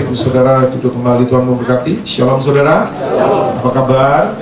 Ibu saudara duduk kembali, Tuhan memberkati. Shalom saudara. Apa kabar?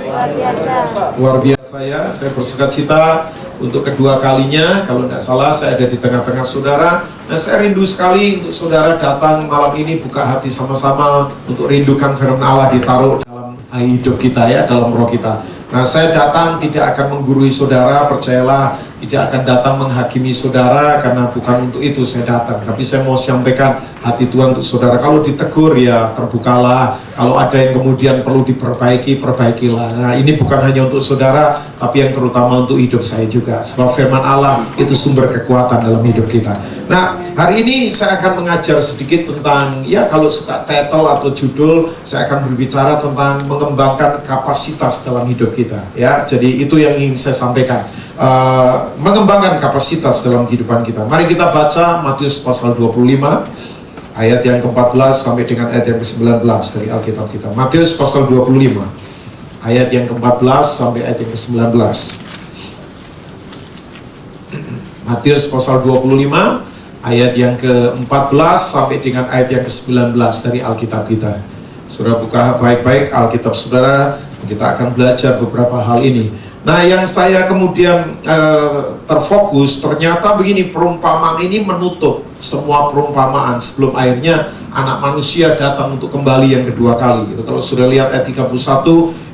Luar biasa ya. Saya bersukacita untuk kedua kalinya. Kalau tidak salah saya ada di tengah-tengah saudara. Nah, saya rindu sekali untuk saudara datang malam ini, buka hati sama-sama untuk rindukan firman Allah ditaruh dalam hidup kita ya, dalam roh kita. Nah, saya datang tidak akan menggurui saudara, percayalah, tidak akan datang menghakimi saudara, karena bukan untuk itu saya datang. Tapi saya mau sampaikan hati Tuhan untuk saudara. Kalau ditegur ya terbukalah, kalau ada yang kemudian perlu diperbaiki, perbaikilah. Nah, ini bukan hanya untuk saudara, tapi yang terutama untuk hidup saya juga. Sebab firman Allah itu sumber kekuatan dalam hidup kita. Nah, hari ini saya akan mengajar sedikit tentang, ya kalau suka title atau judul, saya akan berbicara tentang mengembangkan kapasitas dalam hidup kita. Ya, jadi itu yang ingin saya sampaikan. Mengembangkan kapasitas dalam kehidupan kita. Mari kita baca Matius pasal 25 ayat yang ke-14 sampai dengan ayat yang ke-19 dari Alkitab kita. Matius pasal 25 ayat yang ke-14 sampai ayat yang ke-19. Matius pasal 25 ayat yang ke-14 sampai dengan ayat yang ke-19 dari Alkitab kita. Saudara buka baik-baik Alkitab saudara, kita akan belajar beberapa hal ini. Nah, yang saya kemudian terfokus, ternyata begini, perumpamaan ini menutup semua perumpamaan sebelum akhirnya anak manusia datang untuk kembali yang kedua kali. Kalau sudah lihat ayat 31,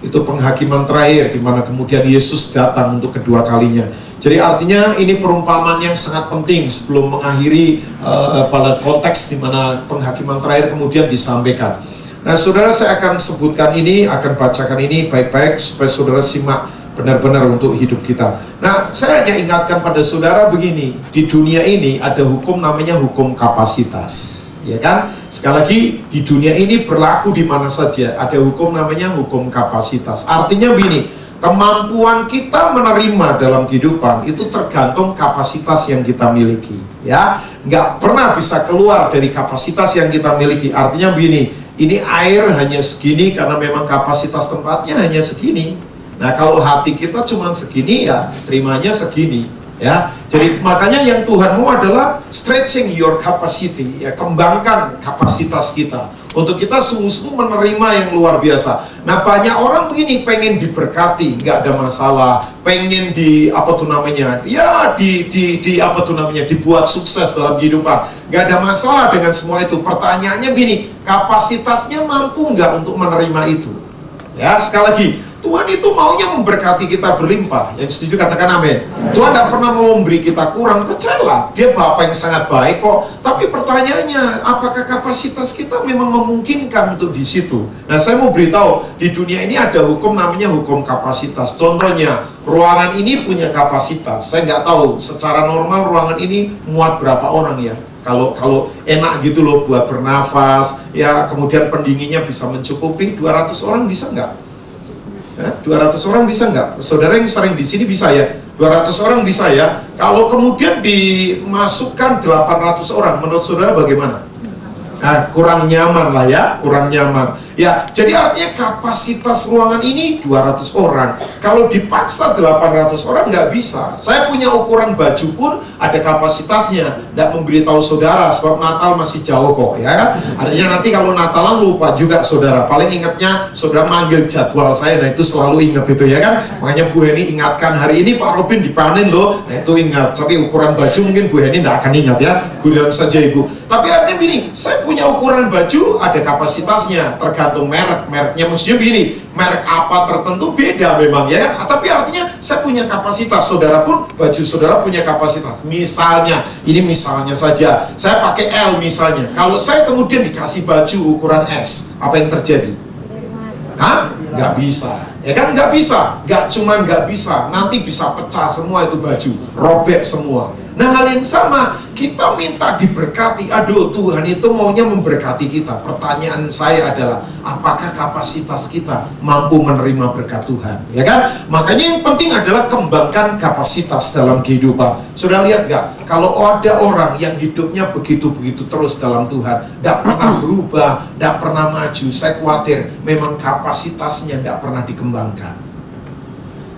itu penghakiman terakhir, di mana kemudian Yesus datang untuk kedua kalinya. Jadi artinya ini perumpamaan yang sangat penting sebelum mengakhiri pada konteks di mana penghakiman terakhir kemudian disampaikan. Nah, saudara, saya akan sebutkan ini, akan bacakan ini baik-baik supaya saudara simak benar-benar untuk hidup kita. Nah, saya hanya ingatkan pada saudara begini, di dunia ini ada hukum namanya hukum kapasitas, ya kan? Sekali lagi, di dunia ini berlaku di mana saja ada hukum namanya hukum kapasitas. Artinya begini, kemampuan kita menerima dalam kehidupan itu tergantung kapasitas yang kita miliki, ya. Nggak pernah bisa keluar dari kapasitas yang kita miliki. Artinya begini, ini air hanya segini karena memang kapasitas tempatnya hanya segini. Nah, kalau hati kita cuma segini, ya terimanya segini, ya. Jadi makanya yang Tuhan mau adalah stretching your capacity, ya, kembangkan kapasitas kita untuk kita sungguh-sungguh menerima yang luar biasa. Nah, banyak orang begini, pengen diberkati, nggak ada masalah, pengen dibuat sukses dalam kehidupan, nggak ada masalah dengan semua itu. Pertanyaannya begini, kapasitasnya mampu nggak untuk menerima itu? Ya, sekali lagi, Tuhan itu maunya memberkati kita berlimpah. Yang setuju katakan amin. Tuhan tidak pernah mau memberi kita kurang. Percayalah, Dia Bapa yang sangat baik kok. Tapi pertanyaannya, apakah kapasitas kita memang memungkinkan untuk di situ? Nah, saya mau beritahu, di dunia ini ada hukum namanya hukum kapasitas. Contohnya, ruangan ini punya kapasitas. Saya nggak tahu secara normal ruangan ini muat berapa orang ya. Kalau enak gitu loh buat bernafas, ya, kemudian pendinginnya bisa mencukupi 200 orang, bisa nggak? 200 orang bisa nggak? Saudara yang sering di sini bisa ya? 200 orang bisa ya? Kalau kemudian dimasukkan 800 orang, menurut saudara bagaimana? Nah, kurang nyaman lah ya, kurang nyaman. Ya, jadi artinya kapasitas ruangan ini 200 orang. Kalau dipaksa 800 orang nggak bisa. Saya punya ukuran baju pun ada kapasitasnya. Nggak memberitahu saudara, sebab Natal masih jauh kok, ya kan? Artinya nanti kalau Natalan lupa juga saudara. Paling ingatnya saudara manggil jadwal saya, nah itu selalu ingat itu ya kan? Makanya Bu Heni ingatkan, hari ini Pak Robin dipanen loh. Nah itu ingat, tapi ukuran baju mungkin Bu Heni nggak akan ingat ya. Guyon saja Ibu. Tapi artinya begini, saya punya ukuran baju ada kapasitasnya, tergantung mereknya mestinya begini, merek apa tertentu beda memang ya kan? Tapi artinya saya punya kapasitas, saudara pun baju saudara punya kapasitas. Misalnya, ini misalnya saja, saya pakai L misalnya. Kalau saya kemudian dikasih baju ukuran S, apa yang terjadi? Hah? Nggak bisa, ya kan? Nggak bisa, nggak bisa, nanti bisa pecah semua itu baju, robek semua. Nah, hal yang sama, kita minta diberkati. Aduh, Tuhan itu maunya memberkati kita. Pertanyaan saya adalah, apakah kapasitas kita mampu menerima berkat Tuhan? Ya kan? Makanya yang penting adalah kembangkan kapasitas dalam kehidupan. Sudah lihat gak? Kalau ada orang yang hidupnya begitu-begitu terus dalam Tuhan, tidak pernah berubah, tidak pernah maju, saya khawatir memang kapasitasnya tidak pernah dikembangkan.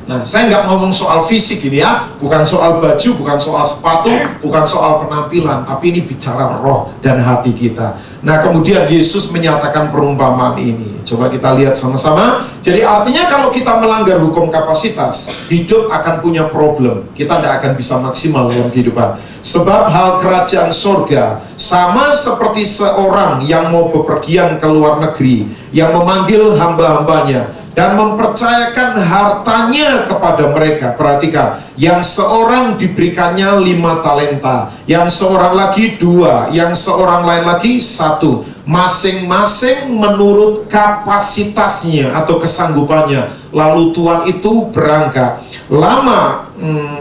Nah, saya nggak ngomong soal fisik ini ya, bukan soal baju, bukan soal sepatu, bukan soal penampilan, tapi ini bicara roh dan hati kita. Nah, kemudian Yesus menyatakan perumpamaan ini. Coba kita lihat sama-sama. Jadi artinya kalau kita melanggar hukum kapasitas, hidup akan punya problem. Kita tidak akan bisa maksimal dalam kehidupan. Sebab hal kerajaan sorga sama seperti seorang yang mau bepergian ke luar negeri, yang memanggil hamba-hambanya dan mempercayakan hartanya kepada mereka. Perhatikan, yang seorang diberikannya 5 talenta, yang seorang lagi 2, yang seorang lain lagi 1, masing-masing menurut kapasitasnya atau kesanggupannya. Lalu Tuhan itu berangkat. Lama,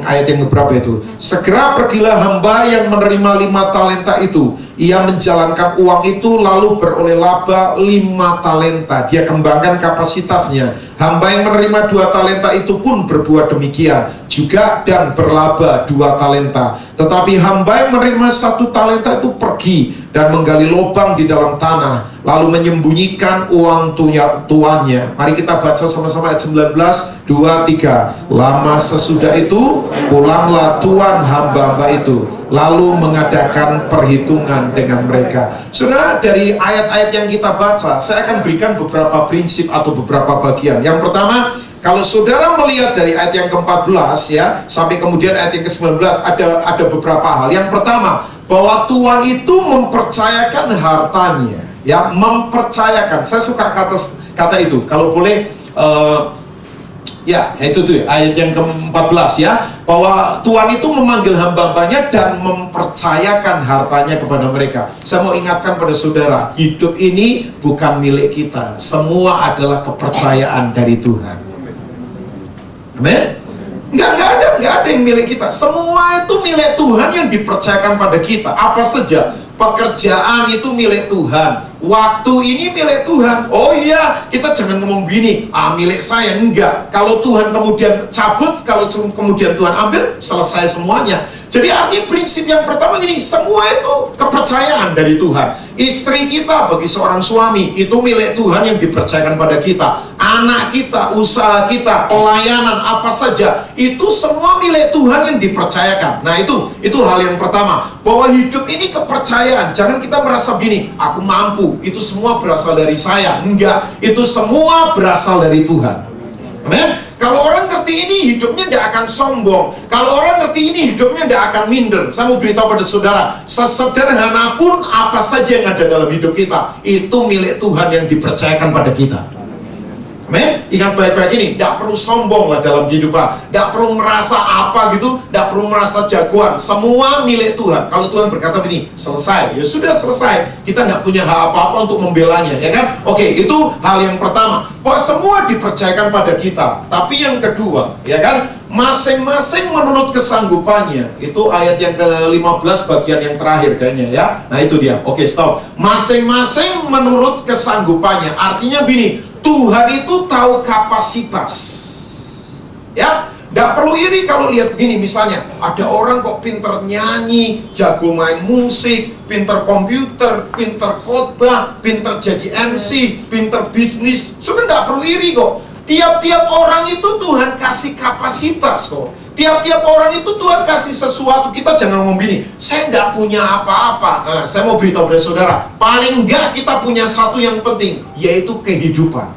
ayat yang berapa itu? Segera pergilah hamba yang menerima 5 talenta itu. Ia menjalankan uang itu lalu beroleh laba 5 talenta. Dia kembangkan kapasitasnya. Hamba yang menerima 2 talenta itu pun berbuat demikian juga dan berlaba 2 talenta. Tetapi hamba yang menerima 1 talenta itu pergi dan menggali lubang di dalam tanah, lalu menyembunyikan uang tuannya. Mari kita baca sama-sama ayat 19, 2, 3. Lama sesudah itu pulanglah tuan hamba-hamba itu, lalu mengadakan perhitungan dengan mereka. Saudara, dari ayat-ayat yang kita baca, saya akan berikan beberapa prinsip atau beberapa bagian. Yang pertama, kalau saudara melihat dari ayat yang ke-14 ya, sampai kemudian ayat yang ke-19, ada beberapa hal. Yang pertama, bahwa Tuhan itu mempercayakan hartanya, ya, mempercayakan. Saya suka kata itu. Kalau boleh, ya, itu tuh ayat yang ke-14 ya, bahwa Tuhan itu memanggil hamba-hambanya dan mempercayakan hartanya kepada mereka. Saya mau ingatkan pada saudara, hidup ini bukan milik kita, semua adalah kepercayaan dari Tuhan. Amin. Nggak ada yang milik kita. Semua itu milik Tuhan yang dipercayakan pada kita. Apa saja. Pekerjaan itu milik Tuhan. Waktu ini milik Tuhan. Oh iya, kita jangan ngomong gini, milik saya. Enggak. Kalau Tuhan kemudian cabut, kalau kemudian Tuhan ambil, selesai semuanya. Jadi artinya prinsip yang pertama gini, semua itu kepercayaan dari Tuhan. Istri kita bagi seorang suami itu milik Tuhan yang dipercayakan pada kita. Anak kita, usaha kita, pelayanan, apa saja, itu semua milik Tuhan yang dipercayakan. Nah itu hal yang pertama. Bahwa hidup ini kepercayaan. Jangan kita merasa gini, aku mampu, itu semua berasal dari saya. Enggak, itu semua berasal dari Tuhan. Amin. Kalau orang ngerti ini, hidupnya tidak akan sombong. Kalau orang ngerti ini, hidupnya tidak akan minder. Saya mau beritahu pada saudara, sesederhana pun apa saja yang ada dalam hidup kita, itu milik Tuhan yang dipercayakan pada kita. Amin. Ingat baik-baik ini, tidak perlu sombong lah dalam kehidupan, tidak perlu merasa apa gitu, tidak perlu merasa jagoan. Semua milik Tuhan. Kalau Tuhan berkata begini, selesai, ya sudah selesai. Kita tidak punya hak apa-apa untuk membelanya, ya kan? Oke, itu hal yang pertama. Bahwa semua dipercayakan pada kita. Tapi yang kedua, ya kan, masing-masing menurut kesanggupannya. Itu ayat yang ke-15 bagian yang terakhir kayaknya ya. Nah itu dia. Oke, stop. Masing-masing menurut kesanggupannya. Artinya begini, Tuhan itu tahu kapasitas. Ya, tidak perlu iri kalau lihat begini. Misalnya, ada orang kok pinter nyanyi, jago main musik, pinter komputer, pinter khotbah, pinter jadi MC, pinter bisnis. Sudah tidak perlu iri kok. Tiap-tiap orang itu Tuhan kasih kapasitas kok. Tiap-tiap orang itu Tuhan kasih sesuatu. Kita jangan ngomong gini, saya tidak punya apa-apa. Nah, saya mau beritahu pada saudara, paling enggak kita punya satu yang penting, yaitu kehidupan.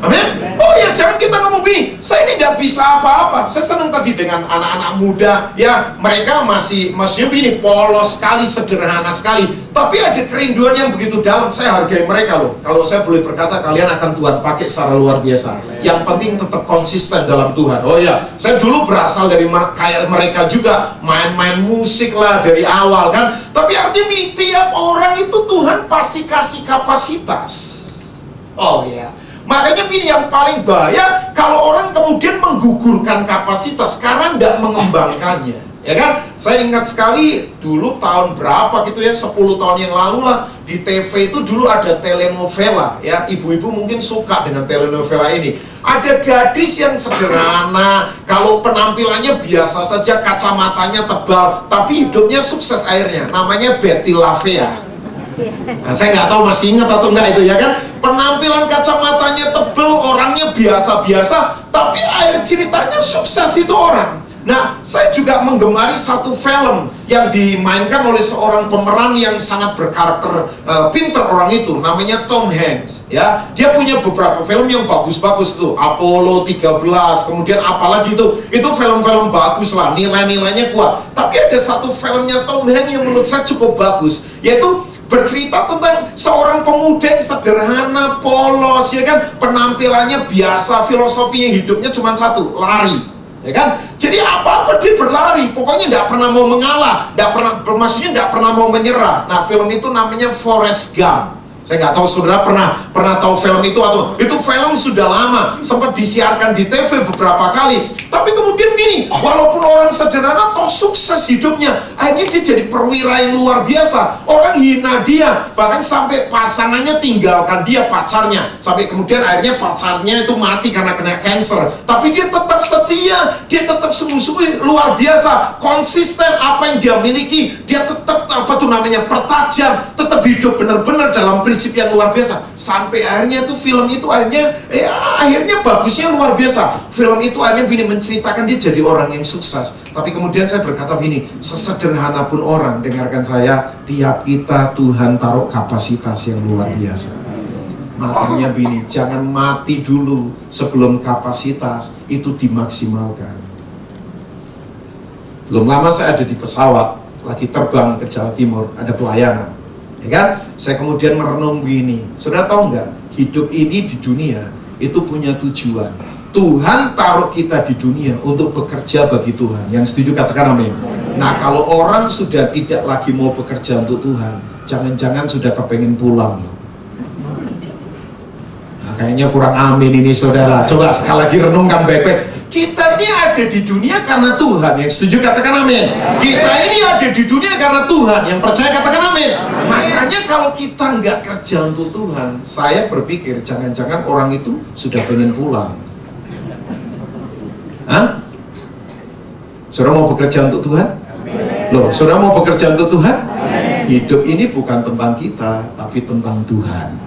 Amin. Oh ya, jangan kita ngomong gini, saya ini tidak bisa apa-apa. Saya senang tadi dengan anak-anak muda, ya, mereka masih begini, polos sekali, sederhana sekali, tapi ada kerinduan yang begitu dalam. Saya hargai mereka loh. Kalau saya boleh berkata, kalian akan Tuhan pakai secara luar biasa. Yang penting tetap konsisten dalam Tuhan. Oh ya, saya dulu berasal dari kayak mereka juga, main-main musik lah dari awal kan. Tapi artinya ini, tiap orang itu Tuhan pasti kasih kapasitas. Oh ya. Makanya ini yang paling bahaya kalau orang kemudian menggugurkan kapasitas karena tidak mengembangkannya, ya kan? Saya ingat sekali dulu tahun berapa gitu ya, 10 tahun yang lalu lah, di TV itu dulu ada telenovela ya. Ibu-ibu mungkin suka dengan telenovela ini. Ada gadis yang sederhana, kalau penampilannya biasa saja, kacamatanya tebal, tapi hidupnya sukses akhirnya. Namanya Betty Lavea. Nah, saya nggak tahu masih ingat atau enggak itu ya kan. Penampilan kacamatanya tebel, orangnya biasa-biasa, tapi akhir ceritanya sukses itu orang. Nah, saya juga menggemari satu film yang dimainkan oleh seorang pemeran yang sangat berkarakter pinter orang itu, namanya Tom Hanks. Ya, dia punya beberapa film yang bagus-bagus tuh, Apollo 13, kemudian apalagi itu film-film bagus lah, nilai-nilainya kuat. Tapi ada satu filmnya Tom Hanks yang menurut saya cukup bagus, yaitu bercerita tentang seorang pemuda yang sederhana, polos, ya kan, penampilannya biasa, filosofinya hidupnya cuma satu, lari. Ya kan? Jadi apa-apa dia berlari, pokoknya tidak pernah mau mengalah, maksudnya tidak pernah mau menyerah. Nah, film itu namanya Forrest Gump. Saya nggak tahu saudara pernah tahu film itu atau itu film sudah lama, sempat disiarkan di TV beberapa kali. Tapi kemudian gini, walaupun orang sederhana toh sukses hidupnya, akhirnya dia jadi perwira yang luar biasa. Orang hina dia, bahkan sampai pasangannya tinggalkan dia, pacarnya, sampai kemudian akhirnya pacarnya itu mati karena kena cancer. Tapi dia tetap setia, dia tetap sungguh-sungguh luar biasa, konsisten apa yang dia miliki, dia tetap pertajam, tetap hidup benar-benar dalam prinsip yang luar biasa. Sampai akhirnya tuh film itu akhirnya bagusnya luar biasa. Film itu akhirnya menceritakan dia jadi orang yang sukses. Tapi kemudian saya berkata begini, sesederhana pun orang, dengarkan saya, tiap kita Tuhan taruh kapasitas yang luar biasa. Makanya begini, jangan mati dulu sebelum kapasitas itu dimaksimalkan. Belum lama saya ada di pesawat, lagi terbang ke Jawa Timur, ada pelayanan, ya kan? Saya kemudian merenung begini, saudara tahu nggak, hidup ini di dunia itu punya tujuan. Tuhan taruh kita di dunia untuk bekerja bagi Tuhan. Yang setuju katakan amin. Nah, kalau orang sudah tidak lagi mau bekerja untuk Tuhan, jangan-jangan sudah kepengen pulang. Nah, kayaknya kurang amin ini saudara. Coba sekali lagi renungkan baik-baik. Kita ini ada di dunia karena Tuhan. Yang setuju katakan amin. Kita ini ada di dunia karena Tuhan. Yang percaya katakan amin. Makanya kalau kita nggak kerja untuk Tuhan, saya berpikir jangan-jangan orang itu sudah pengen pulang. Hah? Saudara mau bekerja untuk Tuhan? Loh, saudara mau bekerja untuk Tuhan? Hidup ini bukan tentang kita, tapi tentang Tuhan.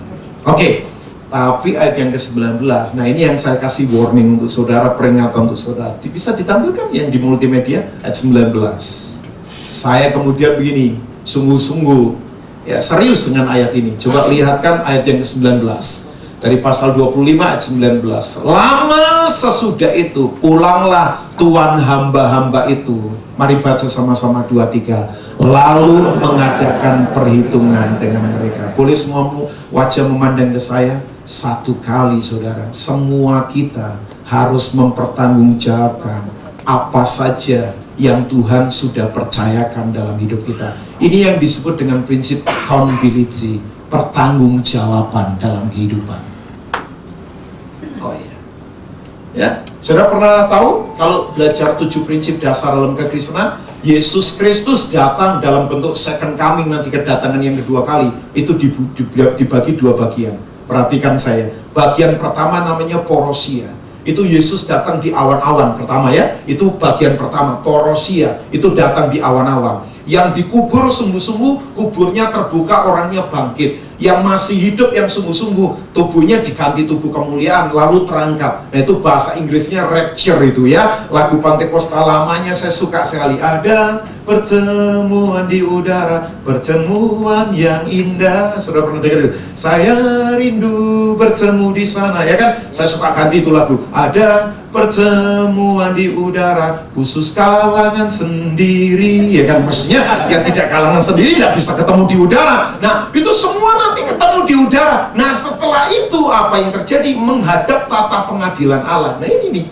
Oke. Tapi ayat yang ke-19, nah ini yang saya kasih warning untuk saudara, peringatan untuk saudara. Bisa ditampilkan yang di multimedia, ayat 19. Saya kemudian begini, sungguh-sungguh, ya serius dengan ayat ini. Coba lihatkan ayat yang ke-19. Dari pasal 25 ayat 19. Lama sesudah itu, pulanglah tuan hamba-hamba itu. Mari baca sama-sama 2-3. Lalu mengadakan perhitungan dengan mereka. Boleh semua wajah memandang ke saya? Satu kali saudara, semua kita harus mempertanggungjawabkan apa saja yang Tuhan sudah percayakan dalam hidup kita. Ini yang disebut dengan prinsip accountability, pertanggungjawaban dalam kehidupan. Oh iya. Ya, saudara pernah tahu kalau belajar 7 prinsip dasar dalam kekristenan, Yesus Kristus datang dalam bentuk second coming, nanti kedatangan yang kedua kali itu dibagi 2 bagian. Perhatikan saya, bagian pertama namanya porosia. Itu Yesus datang di awan-awan pertama ya. Itu bagian pertama, porosia. Itu datang di awan-awan. Yang dikubur sungguh-sungguh, kuburnya terbuka, orangnya bangkit. Yang masih hidup, yang sungguh-sungguh, tubuhnya diganti tubuh kemuliaan, lalu terangkat. Nah itu bahasa Inggrisnya rapture itu ya. Lagu Pantekosta lamanya saya suka sekali. Ada pertemuan di udara, pertemuan yang indah. Sudah pernah dengar itu? Saya rindu bertemu di sana, ya kan? Saya suka ganti itu lagu. Ada pertemuan di udara, khusus kalangan sendiri, ya kan? Maksudnya yang tidak kalangan sendiri tidak bisa ketemu di udara. Nah itu semua nanti ketemu di udara. Nah setelah itu apa yang terjadi? Menghadap tata pengadilan Allah. Nah ini nih,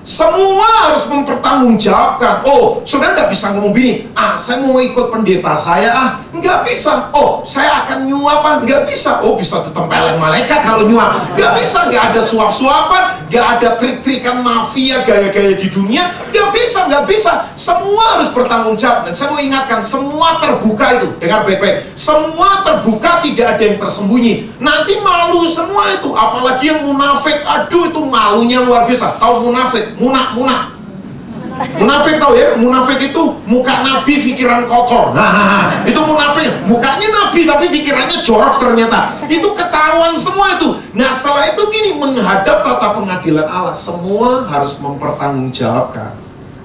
semua harus mempertanggungjawabkan. Oh, saudara tidak bisa ngomong gini, saya mau ikut pendeta saya, nggak bisa. Oh, saya akan nyuap, nggak bisa. Oh, bisa ditempelin malaikat kalau nyuap, nggak bisa. Nggak ada suap-suapan, nggak ada trik-trikan mafia gaya-gaya di dunia, nggak bisa. Semua harus bertanggung jawab. Dan saya mau ingatkan, semua terbuka itu, dengar baik-baik. Semua terbuka, tidak ada yang tersembunyi. Nanti malu semua itu, apalagi yang munafik. Aduh, itu malunya luar biasa. Tahu munafik? Munafik tahu ya? Munafik itu muka nabi, pikiran kotor. Nah, itu munafik. Mukanya nabi tapi pikirannya jorok ternyata. Itu ketahuan semua itu. Nah, setelah itu gini, menghadap tata pengadilan Allah, semua harus mempertanggungjawabkan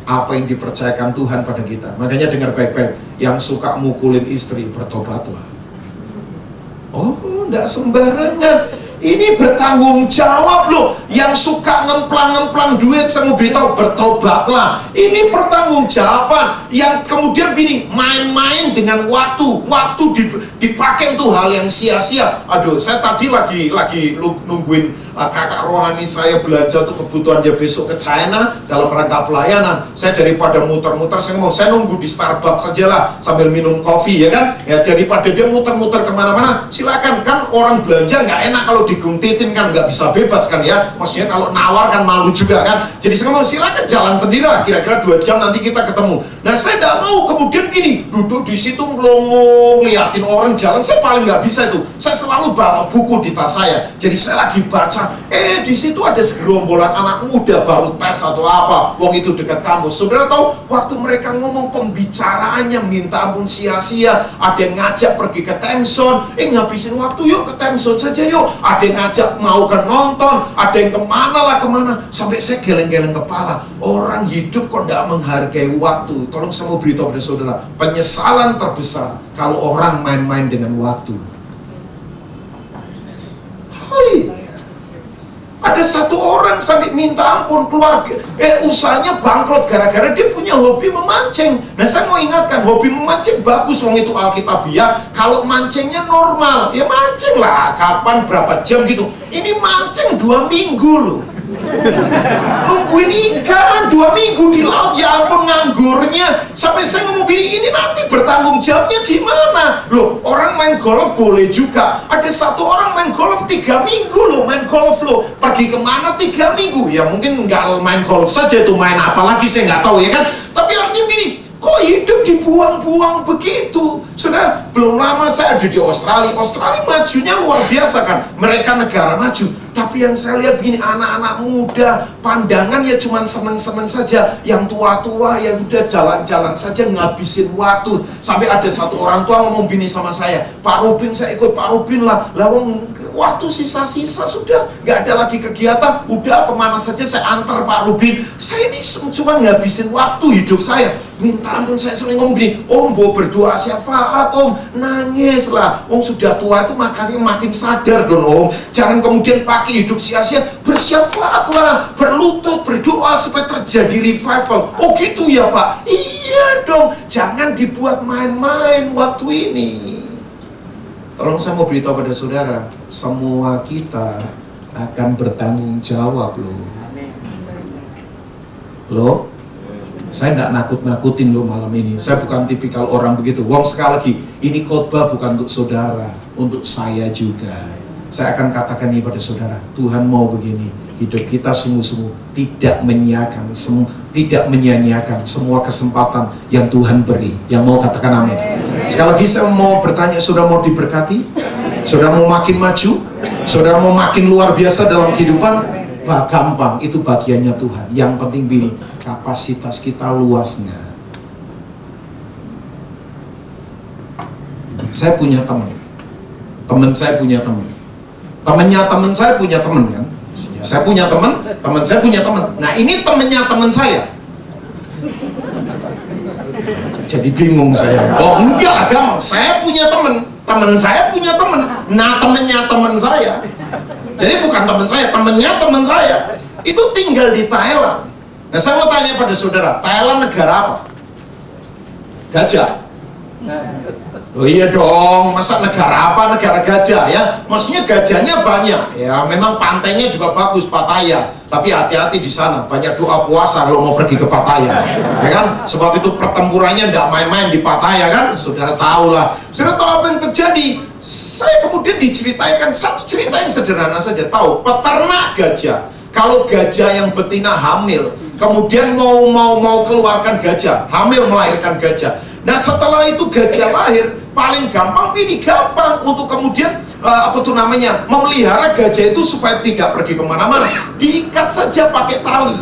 apa yang dipercayakan Tuhan pada kita. Makanya dengar baik-baik, yang suka mukulin istri, bertobatlah. Oh, enggak sembarangan. Ini bertanggung jawab loh. Yang suka ngemplang-ngemplang duit, saya mau beritahu, bertobatlah. Ini pertanggungjawaban. Yang kemudian gini, main-main dengan waktu dipakai untuk hal yang sia-sia. Aduh, saya tadi lagi nungguin kakak rohani saya belanja untuk kebutuhan dia besok ke China dalam rangka pelayanan. Saya daripada muter-muter, saya nunggu di Starbucks saja lah sambil minum kopi, ya kan? Ya, daripada dia muter-muter kemana-mana, silakan. Kan orang belanja nggak enak kalau diguntitin, kan nggak bisa bebas kan ya. Maksudnya kalau nawar kan malu juga kan. Jadi saya ngomong, silakan jalan sendiri lah, kira-kira 2 jam nanti kita ketemu. Nah, saya nggak mau kemudian gini, duduk di situ melongo, liatin orang jalan. Saya paling nggak bisa itu. Saya selalu bawa buku di tas saya. Jadi saya lagi baca, di situ ada segerombolan anak muda baru tes atau apa. Wong itu dekat kampus. Saudara tahu, waktu mereka ngomong pembicaraannya minta ampun sia-sia. Ada yang ngajak pergi ke Temson, ngabisin waktu yuk ke Temson saja yuk. Ada yang ngajak mau ke nonton, ada yang kemana. Sampai saya geleng-geleng kepala. Orang hidup kok tidak menghargai waktu. Tolong saya mau beritahu pada saudara, penyesalan terbesar kalau orang main-main dengan waktu. Hai. Ada satu orang sampai minta ampun, keluarga usahanya bangkrut gara-gara dia punya hobi memancing. Nah, saya mau ingatkan, hobi memancing bagus, wong itu alkitabiah. Kalau mancingnya normal, ya mancing lah, kapan berapa jam gitu. Ini mancing 2 minggu loh. Nungguin ikan 2 minggu di laut, ya ampun nganggurnya. Sampai saya ngomong gini, ini nanti bertanggung jawabnya gimana? Loh, orang main golf boleh juga. Ada satu orang main golf 3 minggu loh, main golf loh. Pergi kemana 3 minggu? Ya mungkin nggak main golf saja, itu main apa lagi saya nggak tahu ya kan. Tapi artinya gini, kok hidup dibuang-buang begitu? Saudara, belum lama saya ada di Australia. Australia majunya luar biasa kan. Mereka negara maju. Tapi yang saya lihat begini, anak-anak muda, pandangan ya cuman seneng-seneng saja. Yang tua-tua ya udah jalan-jalan saja, ngabisin waktu. Sampai ada satu orang tua ngomong gini sama saya, Pak Robin, saya ikut Pak Robin lah. Waktu sisa-sisa sudah nggak ada lagi kegiatan, udah kemana saja saya antar Pak Robin. Saya ini cuma ngabisin waktu hidup saya. Minta ampun, saya sering ngomong gini, Om mau berdoa syafaat Om, nangis lah. Om sudah tua itu makanya makin sadar dong Om. Jangan kemudian pakai hidup sia-sia, bersyafaat lah, berlutut, berdoa supaya terjadi revival. Oh gitu ya Pak? Iya dong, jangan dibuat main-main waktu ini. Tolong saya mau beritahu pada saudara, semua kita akan bertanggung jawab loh. Saya tidak nakut-nakutin loh malam ini. Saya bukan tipikal orang begitu. Wong, sekali lagi, ini khotbah bukan untuk saudara, untuk saya juga. Saya akan katakan ini pada saudara, Tuhan mau begini, hidup kita sungguh-sungguh tidak menyia-nyiakan semua kesempatan yang Tuhan beri. Yang mau katakan amin. Sekali lagi saya mau bertanya, saudara mau diberkati? Saudara mau makin maju? Saudara mau makin luar biasa dalam kehidupan? Gampang, itu bagiannya Tuhan. Yang penting begini, kapasitas kita luasnya. Saya punya teman saya punya teman, temennya teman saya punya teman kan. Saya punya teman saya punya teman. Nah, ini temennya teman saya. Jadi bingung saya. Oh enggak lah, gampang. Saya punya teman saya punya teman. Nah, temennya teman saya. Jadi bukan teman saya, temennya teman saya. Itu tinggal di Thailand. Nah, saya mau tanya pada saudara, Thailand negara apa? Gajah. Oh iya dong, masa negara apa? Negara gajah ya. Maksudnya gajahnya banyak. Ya, memang pantainya juga bagus, Pattaya. Tapi hati-hati di sana, banyak doa puasa kalau mau pergi ke Pattaya. Ya kan? Sebab itu pertempurannya tidak main-main di Pattaya kan? Saudara tahu lah. Saudara tahu apa yang terjadi? Saya kemudian diceritakan satu cerita yang sederhana saja. Tahu, peternak gajah. Kalau gajah yang betina hamil, kemudian mau keluarkan gajah, hamil melahirkan gajah. Nah, setelah itu gajah lahir, paling gampang untuk kemudian memelihara gajah itu supaya tidak pergi kemana-mana. Diikat saja pakai tali.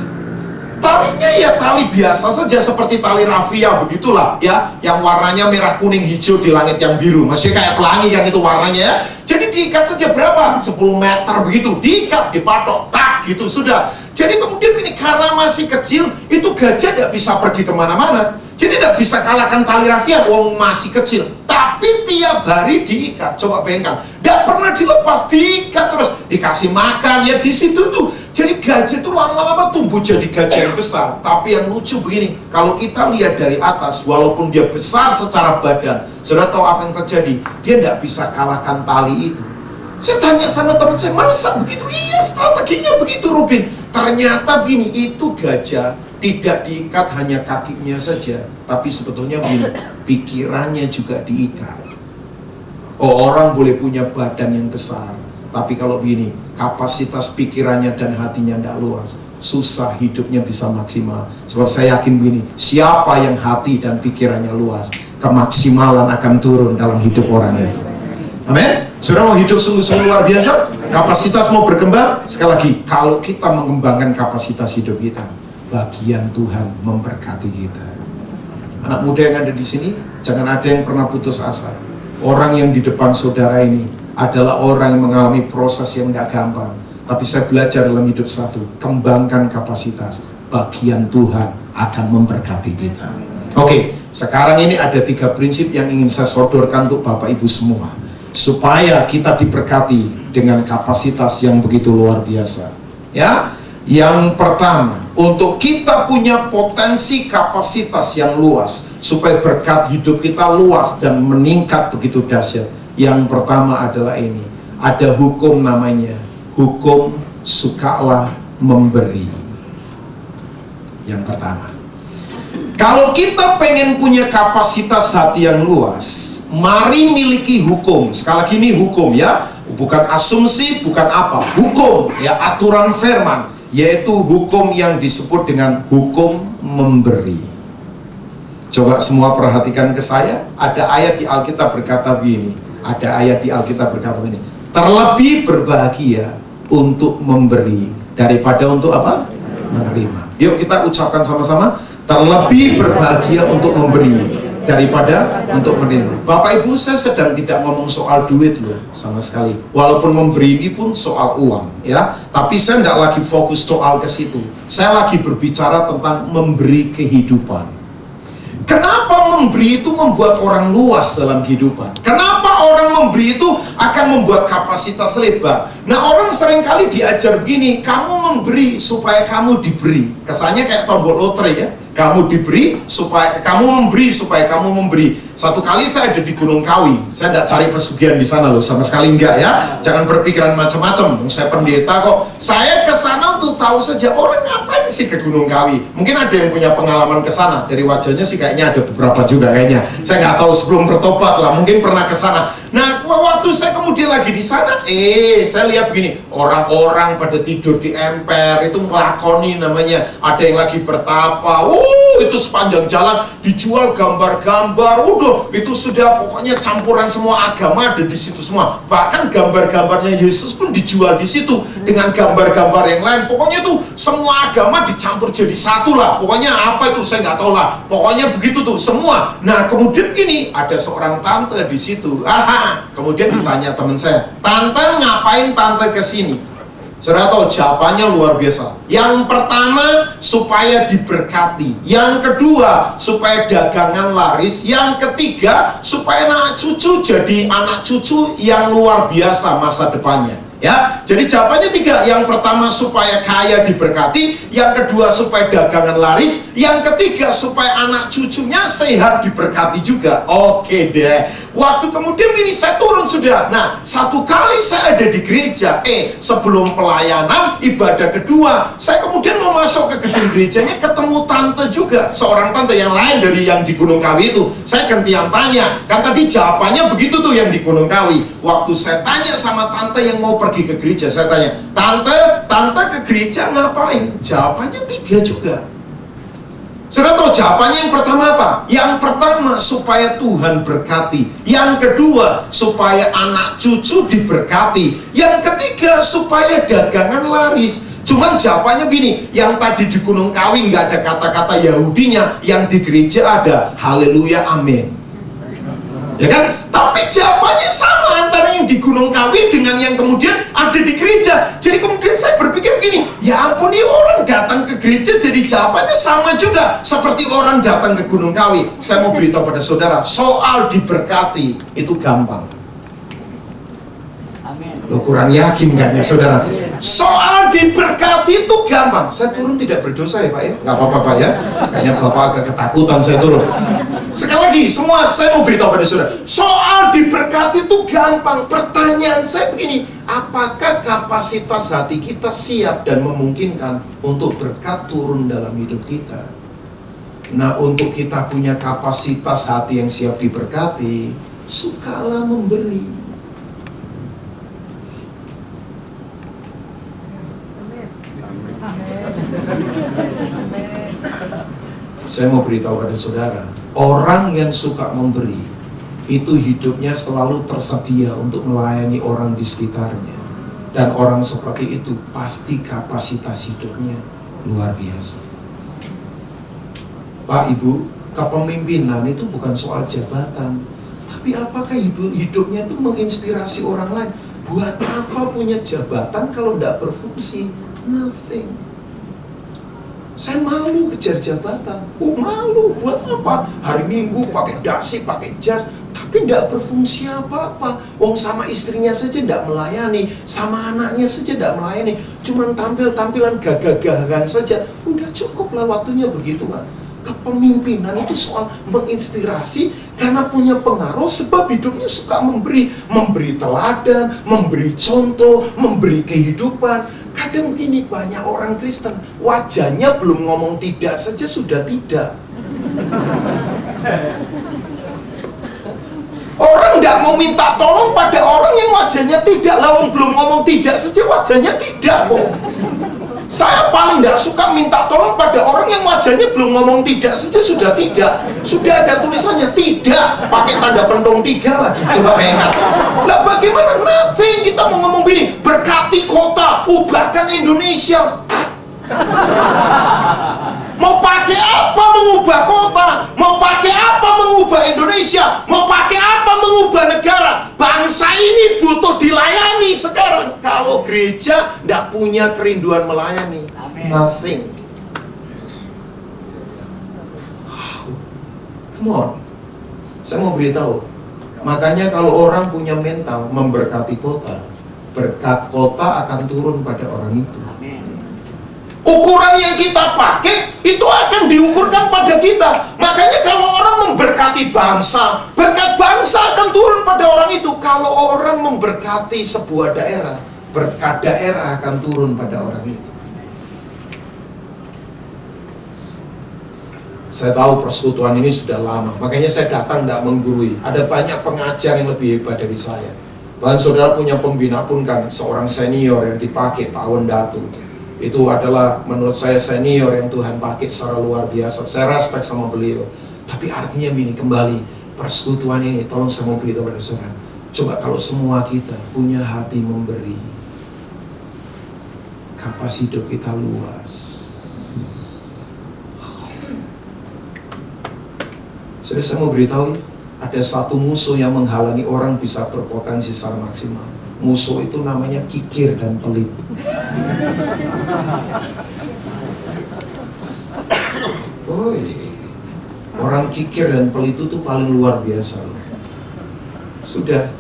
Talinya ya tali biasa saja seperti tali rafia begitulah ya, yang warnanya merah kuning hijau di langit yang biru, masih kayak pelangi kan itu warnanya ya. Jadi diikat saja berapa? 10 meter begitu, diikat, dipatok, tak gitu sudah. Jadi kemudian ini karena masih kecil, itu gajah tidak bisa pergi kemana-mana. Jadi tidak bisa kalahkan tali rafia, wong masih kecil. Tapi tiap hari diikat, coba bayangkan, tidak pernah dilepas, diikat terus, dikasih makan ya di situ tuh. Jadi gajah itu lama-lama tumbuh jadi gajah yang besar. Tapi yang lucu begini, kalau kita lihat dari atas, walaupun dia besar secara badan, saudara tahu apa yang terjadi? Dia tidak bisa kalahkan tali itu. Saya tanya sama teman saya, masa begitu? Iya, strateginya begitu Rubin. Ternyata begini, itu gajah tidak diikat hanya kakinya saja, tapi sebetulnya begini, pikirannya juga diikat. Oh, orang boleh punya badan yang besar, tapi kalau begini, kapasitas pikirannya dan hatinya tidak luas, susah hidupnya bisa maksimal. Sebab saya yakin begini, siapa yang hati dan pikirannya luas, kemaksimalan akan turun dalam hidup orang itu. Amin. Saudara mau hidup sungguh-sungguh luar biasa, kapasitas mau berkembang, sekali lagi, kalau kita mengembangkan kapasitas hidup kita, bagian Tuhan memberkati kita. Anak muda yang ada di sini, jangan ada yang pernah putus asa. Orang yang di depan saudara ini adalah orang yang mengalami proses yang tidak gampang. Tapi saya belajar dalam hidup satu, kembangkan kapasitas, bagian Tuhan akan memberkati kita. Oke, sekarang ini ada 3 prinsip yang ingin saya sodorkan untuk Bapak Ibu semua, supaya kita diberkati dengan kapasitas yang begitu luar biasa. Ya, yang pertama, untuk kita punya potensi kapasitas yang luas, supaya berkat hidup kita luas dan meningkat begitu dahsyat. Yang pertama adalah ini, ada hukum namanya, hukum sukalah memberi. Yang pertama, kalau kita pengen punya kapasitas hati yang luas, mari miliki hukum. Sekali lagi ini hukum ya, bukan asumsi, bukan apa, hukum ya, aturan firman, yaitu hukum yang disebut dengan hukum memberi. Coba semua perhatikan ke saya, ada ayat di Alkitab berkata begini, ada ayat di Alkitab berkata begini, terlebih berbahagia untuk memberi daripada untuk apa? Menerima. Yuk kita ucapkan sama-sama, terlebih berbahagia untuk memberi daripada untuk menerima. Bapak Ibu, saya sedang tidak ngomong soal duit loh, sama sekali. Walaupun memberi ini pun soal uang ya, tapi saya tidak lagi fokus soal ke situ. Saya lagi berbicara tentang memberi kehidupan. Kenapa memberi itu membuat orang luas dalam kehidupan? Kenapa orang memberi itu akan membuat kapasitas lebar? Nah, orang seringkali diajar begini, kamu memberi supaya kamu diberi. Kesannya kayak tombol lotre ya. Kamu diberi supaya kamu memberi, supaya kamu memberi. Satu kali saya ada di Gunung Kawi, saya tidak cari pesugihan di sana loh, sama sekali enggak ya. Jangan berpikiran macam-macam. Saya pendeta kok. Saya ke sana untuk tahu saja orang ngapain sih ke Gunung Kawi. Mungkin ada yang punya pengalaman ke sana. Dari wajahnya sih kayaknya ada beberapa juga kayaknya. Saya nggak tahu sebelum bertobat lah, mungkin pernah ke sana. Nah, waktu saya kemudian lagi di sana, saya lihat begini, orang-orang pada tidur di emper, itu ngelakoni namanya. Ada yang lagi bertapa. Itu sepanjang jalan dijual gambar-gambar. Itu sudah pokoknya campuran semua agama ada di situ semua. Bahkan gambar-gambarnya Yesus pun dijual di situ dengan gambar-gambar yang lain. Pokoknya itu semua agama dicampur jadi satu lah. Pokoknya apa itu saya nggak tahu lah. Pokoknya begitu tuh semua. Nah, kemudian gini, ada seorang tante di situ. Kemudian ditanya teman saya, tante ngapain tante kesini? Saudara tahu jawabannya luar biasa. Yang pertama, supaya diberkati. Yang kedua, supaya dagangan laris. Yang ketiga, supaya anak cucu jadi anak cucu yang luar biasa masa depannya. Ya, jadi jawabannya 3. Yang pertama supaya kaya diberkati, yang kedua supaya dagangan laris, yang ketiga supaya anak cucunya sehat diberkati juga. Oke deh. Waktu kemudian ini saya turun sudah. Nah, satu kali saya ada di gereja. Sebelum pelayanan ibadah kedua, saya kemudian mau masuk ke gedung gerejanya, ketemu tante juga, seorang tante yang lain dari yang di Gunung Kawi itu. Saya gantian tanya, kan tadi jawabannya begitu tuh yang di Gunung Kawi. Waktu saya tanya sama tante yang mau pergi ke gereja, saya tanya, tante ke gereja ngapain? Jawabannya 3 juga. Saudara tahu jawabannya yang pertama apa? Yang pertama supaya Tuhan berkati. Yang kedua supaya anak cucu diberkati. Yang ketiga supaya dagangan laris. Cuman jawabannya gini, yang tadi di Gunung Kawi nggak ada kata-kata Yahudinya, yang di gereja ada haleluya amin. Ya kan? Tapi jawabannya sama antara yang di Gunung Kawi dengan yang kemudian ada di gereja. Jadi kemudian saya berpikir gini, ya ampun, ini orang datang ke gereja jadi jawabannya sama juga seperti orang datang ke Gunung Kawi. Saya mau beritahu pada saudara, soal diberkati itu gampang. Lo kurang yakin kayaknya saudara. Soal diberkati itu gampang. Saya turun tidak berdosa ya Pak ya? Nggak apa-apa Pak ya? Kayaknya Bapak agak ketakutan saya turun. Sekali lagi, semua saya mau beritahu pada saudara, soal diberkati itu gampang. Pertanyaan saya begini, apakah kapasitas hati kita siap dan memungkinkan untuk berkat turun dalam hidup kita? Nah, untuk kita punya kapasitas hati yang siap diberkati, sukalah memberi. Saya mau beritahu pada saudara, orang yang suka memberi itu hidupnya selalu tersedia untuk melayani orang di sekitarnya. Dan orang seperti itu pasti kapasitas hidupnya luar biasa. Pak Ibu, kepemimpinan itu bukan soal jabatan, tapi apakah hidupnya itu menginspirasi orang lain? Buat apa punya jabatan kalau tidak berfungsi? Nothing. Saya malu kejar jabatan. Malu, buat apa? Hari Minggu pakai dasi, pakai jas, tapi tidak berfungsi apa-apa. Wong sama istrinya saja tidak melayani, sama anaknya saja tidak melayani, cuman tampilan gagah-gagahan saja. Udah cukup lah waktunya begitu kan. Kepemimpinan itu soal menginspirasi karena punya pengaruh, sebab hidupnya suka memberi teladan, memberi contoh, memberi kehidupan. Kadang gini, banyak orang Kristen wajahnya belum ngomong tidak saja sudah tidak. Orang tidak mau minta tolong pada orang yang wajahnya tidak, lawang belum ngomong tidak saja wajahnya tidak kok. Saya paling tidak suka minta tolong pada orang yang wajahnya belum ngomong tidak saja sudah tidak. Sudah ada tulisannya tidak, pakai tanda pentung 3 lagi. Coba ingat. Lah bagaimana nanti kita mau ngomong gini, berkati kota, ubahkan Indonesia. Mau pakai apa mengubah kota? Mau pakai apa mengubah Indonesia? Mau pakai apa mengubah negara? Bangsa ini butuh dilayani sekarang. Kalau gereja tidak punya kerinduan melayani, nothing. Come on. Saya mau beritahu. Makanya kalau orang punya mental memberkati kota, berkat kota akan turun pada orang itu. Ukuran yang kita pakai itu akan diukurkan pada kita. Makanya kalau orang memberkati bangsa, berkat bangsa akan turun pada orang itu. Kalau orang memberkati sebuah daerah, berkat daerah akan turun pada orang itu. Saya tahu persekutuan ini sudah lama, makanya saya datang tidak menggurui. Ada banyak pengajar yang lebih hebat dari saya. Bahkan saudara punya pembina pun kan seorang senior yang dipakai, Pak Wendatu. Itu adalah menurut saya senior yang Tuhan pakai secara luar biasa. Saya respect sama beliau. Tapi artinya ini kembali, persekutuan ini, tolong saya mau beritahu pada saudara. Coba kalau semua kita punya hati memberi, kapasitas hidup kita luas. Saya mau beritahu, ada satu musuh yang menghalangi orang bisa berpotensi secara maksimal. Musuh itu namanya kikir dan pelit. Oh iya. Orang kikir dan pelit itu paling luar biasa loh. Sudah.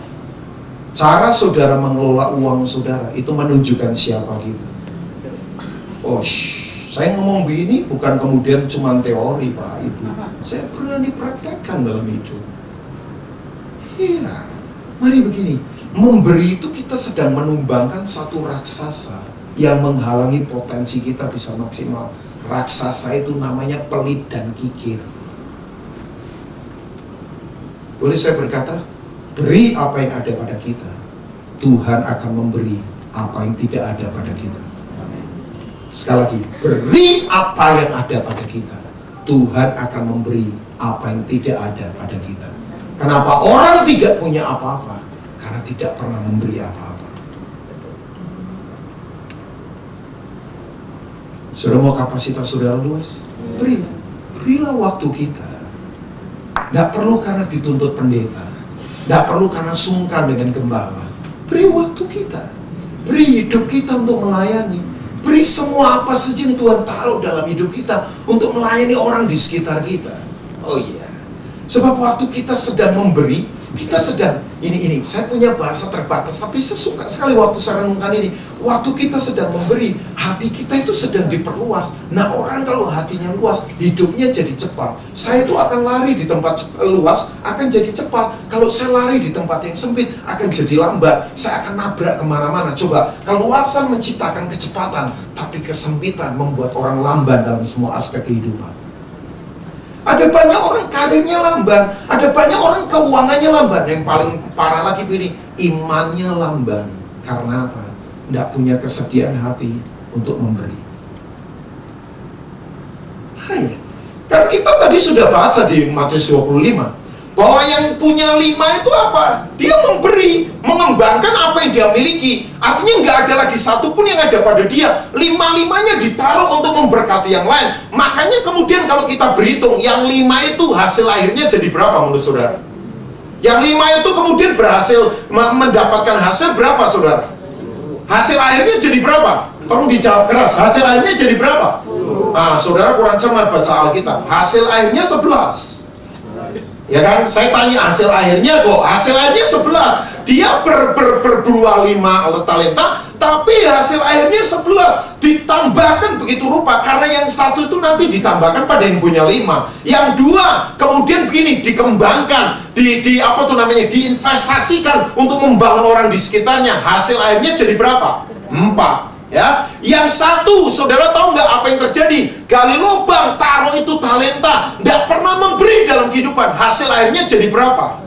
Cara saudara mengelola uang saudara itu menunjukkan siapa kita. Oh, saya ngomong begini bukan kemudian cuma teori Pak Ibu. Saya berani praktekkan dalam hidup. Iya. Mari begini. Memberi itu kita sedang menumbangkan satu raksasa yang menghalangi potensi kita bisa maksimal. Raksasa itu namanya pelit dan kikir. Boleh saya berkata, beri apa yang ada pada kita, Tuhan akan memberi apa yang tidak ada pada kita. Sekali lagi, beri apa yang ada pada kita, Tuhan akan memberi apa yang tidak ada pada kita. Kenapa orang tidak punya apa-apa? Karena tidak pernah memberi apa-apa. Saudara mau kapasitas saudara luas? Berilah waktu kita. Tidak perlu karena dituntut pendeta, tidak perlu karena sungkan dengan gembala. Beri waktu kita, beri hidup kita untuk melayani, beri semua apa saja yang Tuhan taruh dalam hidup kita untuk melayani orang di sekitar kita. Oh iya, sebab waktu kita sedang memberi, kita sedang ini saya punya bahasa terbatas, tapi saya suka sekali waktu saya renungkan ini. Waktu kita sedang memberi, hati kita itu sedang diperluas. Nah, orang kalau hatinya luas, hidupnya jadi cepat. Saya itu akan lari di tempat luas, akan jadi cepat. Kalau saya lari di tempat yang sempit, akan jadi lambat. Saya akan nabrak kemana-mana. Coba, keluasan menciptakan kecepatan, tapi kesempitan membuat orang lamban dalam semua aspek kehidupan. Ada banyak orang karirnya lamban, ada banyak orang keuangannya lamban. Yang paling parah lagi ini, imannya lamban. Karena apa? Tidak punya kesediaan hati untuk memberi. Hai, kan kita tadi sudah baca di Matius 25 bahwa yang punya 5 itu apa? Dia memberi, mengembangkan apa yang dia miliki. Artinya nggak ada lagi satupun yang ada pada dia. 5-5-nya ditaruh untuk memberkati yang lain. Makanya kemudian kalau kita berhitung, yang 5 itu hasil akhirnya jadi berapa menurut saudara? Yang 5 itu kemudian berhasil mendapatkan hasil berapa saudara? Hasil akhirnya jadi berapa? Tolong dijawab keras. Hasil akhirnya jadi berapa? Nah, saudara kurang cermat baca Alkitab. Hasil akhirnya 11. Ya kan? Saya tanya hasil akhirnya kok. Hasil akhirnya 11. Dia berbuah 5 talenta, tapi hasil akhirnya 11. Ditambahkan begitu rupa, karena yang satu itu nanti ditambahkan pada yang punya 5. Yang 2 kemudian begini, dikembangkan, diinvestasikan untuk membangun orang di sekitarnya. Hasil akhirnya jadi berapa? 4. Ya, yang satu, saudara tahu nggak apa yang terjadi? Gali lubang, taruh itu talenta, nggak pernah memberi dalam kehidupan. Hasil akhirnya jadi berapa?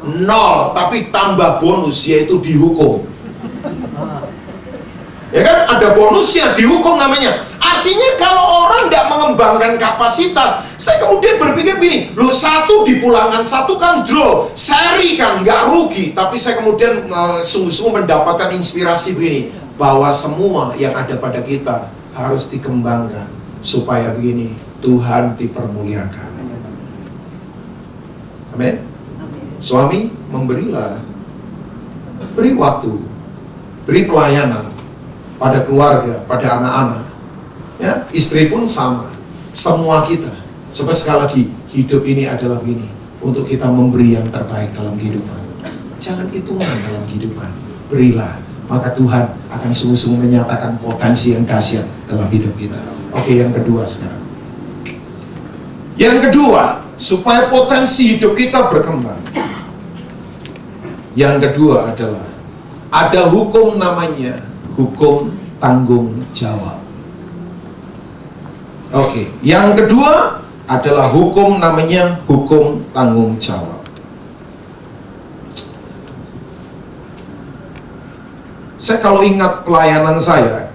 0, tapi tambah bonus, yaitu dihukum. Ya kan, ada bonusnya, dihukum namanya. Artinya kalau orang nggak mengembangkan kapasitas, saya kemudian berpikir begini, loh, 1 dipulangkan, 1 kan draw, seri kan, nggak rugi. Tapi saya kemudian sungguh-sungguh mendapatkan inspirasi begini, bahwa semua yang ada pada kita harus dikembangkan supaya begini, Tuhan dipermuliakan. Amin. Suami, memberilah, beri waktu, beri pelayanan pada keluarga, pada anak-anak. Ya, istri pun sama, semua kita. Sebab sekali lagi, hidup ini adalah begini, untuk kita memberi yang terbaik dalam kehidupan. Jangan hitungan dalam kehidupan, berilah. Maka Tuhan akan sungguh-sungguh menyatakan potensi yang dahsyat dalam hidup kita. Oke, yang kedua sekarang. Yang kedua, supaya potensi hidup kita berkembang. Yang kedua adalah, ada hukum namanya hukum tanggung jawab. Oke, yang kedua adalah hukum namanya hukum tanggung jawab. Saya kalau ingat pelayanan saya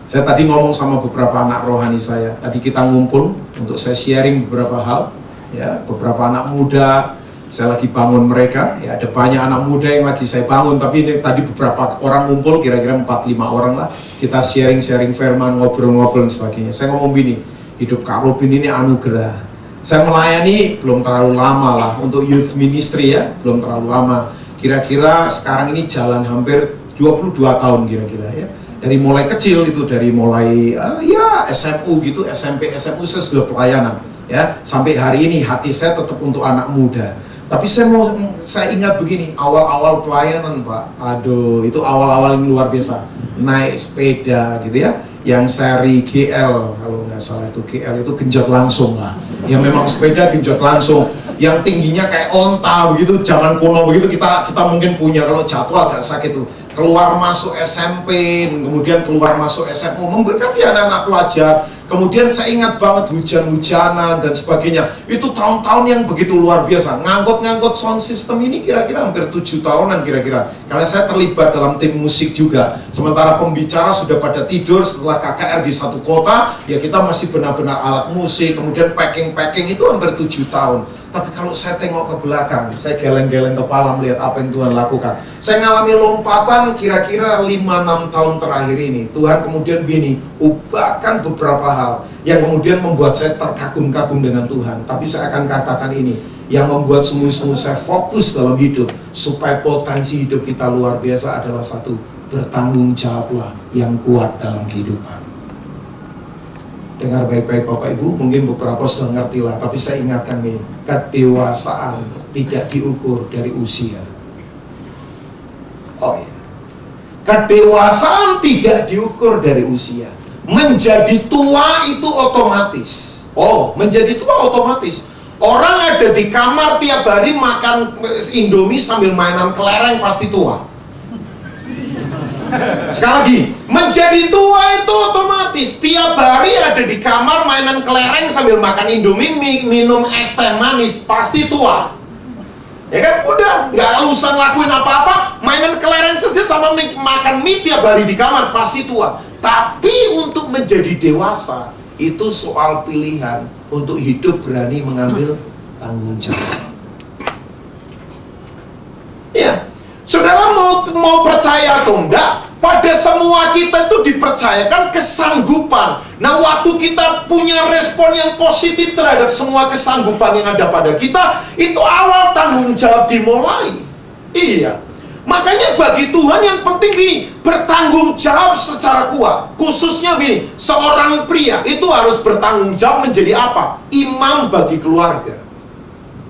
tadi ngomong sama beberapa anak rohani saya. Tadi kita ngumpul untuk saya sharing beberapa hal. Ya, beberapa anak muda, saya lagi bangun mereka. Ya, ada banyak anak muda yang lagi saya bangun. Tapi ini tadi beberapa orang ngumpul, kira-kira 4-5 orang lah. Kita sharing firman, ngobrol-ngobrol dan sebagainya. Saya ngomong gini, hidup Kak Robin ini anugerah. Saya melayani belum terlalu lama lah untuk youth ministry ya, belum terlalu lama. Kira-kira sekarang ini jalan hampir 22 tahun kira-kira ya. Dari mulai kecil itu, dari mulai SMU gitu, SMP, SMU saya sudah pelayanan ya. Sampai hari ini hati saya tetap untuk anak muda. Tapi saya ingat begini, awal-awal pelayanan Pak, aduh itu awal-awal yang luar biasa. Naik sepeda gitu ya, yang seri GL, kalau nggak salah itu GL itu genjot langsung lah. Yang memang sepeda genjot langsung, yang tingginya kayak onta begitu, zaman kuno begitu kita mungkin punya. Kalau jatuh agak sakit tuh. Keluar masuk SMP, kemudian keluar masuk SMU, memberkati anak-anak pelajar. Kemudian saya ingat banget hujan-hujanan dan sebagainya. Itu tahun-tahun yang begitu luar biasa. Ngangkut sound system ini kira-kira hampir 7 tahunan kira-kira. Karena saya terlibat dalam tim musik juga. Sementara pembicara sudah pada tidur setelah KKR di satu kota, ya kita masih benar-benar alat musik. Kemudian packing itu hampir 7 tahun. Tapi kalau saya tengok ke belakang, saya geleng-geleng kepala melihat apa yang Tuhan lakukan. Saya ngalami lompatan kira-kira 5-6 tahun terakhir ini. Tuhan kemudian gini, ubahkan beberapa hal yang kemudian membuat saya terkagum-kagum dengan Tuhan. Tapi saya akan katakan ini, yang membuat sungguh-sungguh saya fokus dalam hidup, supaya potensi hidup kita luar biasa adalah satu, bertanggung jawablah yang kuat dalam kehidupan. Dengar baik-baik Bapak Ibu, mungkin beberapa sudah ngerti lah, tapi saya ingatkan nih, kedewasaan tidak diukur dari usia. Oh iya, kedewasaan tidak diukur dari usia. Menjadi tua itu otomatis. Oh, menjadi tua otomatis. Orang ada di kamar tiap hari makan Indomie sambil mainan kelereng pasti tua. Sekali lagi, menjadi tua itu otomatis. Tiap hari ada di kamar mainan kelereng sambil makan Indomie, minum es teh manis, pasti tua. Ya kan, udah, nggak usah ngelakuin apa-apa, mainan kelereng saja sama makan mie tiap hari di kamar, pasti tua. Tapi untuk menjadi dewasa, itu soal pilihan untuk hidup berani mengambil tanggung jawab. Ya, saudara mau percaya atau enggak, pada semua kita itu dipercayakan kesanggupan. Nah, waktu kita punya respon yang positif terhadap semua kesanggupan yang ada pada kita, itu awal tanggung jawab dimulai. Iya. Makanya bagi Tuhan yang penting gini, bertanggung jawab secara kuat. Khususnya gini, seorang pria itu harus bertanggung jawab menjadi apa? Imam bagi keluarga.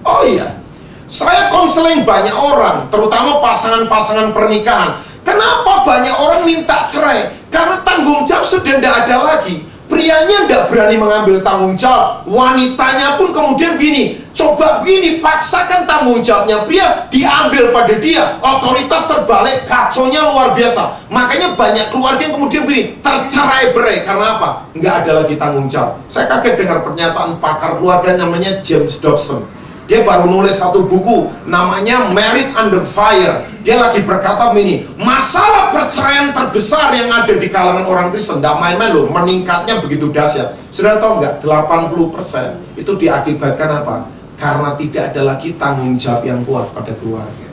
Oh iya, saya konseling banyak orang, terutama pasangan-pasangan pernikahan. Kenapa banyak orang minta cerai? Karena tanggung jawab sudah tidak ada lagi. Prianya tidak berani mengambil tanggung jawab. Wanitanya pun kemudian gini, coba begini, paksakan tanggung jawabnya pria, diambil pada dia. Otoritas terbalik, kacaunya luar biasa. Makanya banyak keluarga yang kemudian begini, tercerai-berai. Karena apa? Nggak ada lagi tanggung jawab. Saya kaget dengar pernyataan pakar keluarga namanya James Dobson. Dia baru nulis satu buku namanya Married Under Fire. Dia lagi berkata begini, masalah perceraian terbesar yang ada di kalangan orang Kristen, tidak main-main loh, meningkatnya begitu dahsyat. Sudah tahu nggak, 80% itu diakibatkan apa? Karena tidak ada lagi tanggung jawab yang kuat pada keluarga.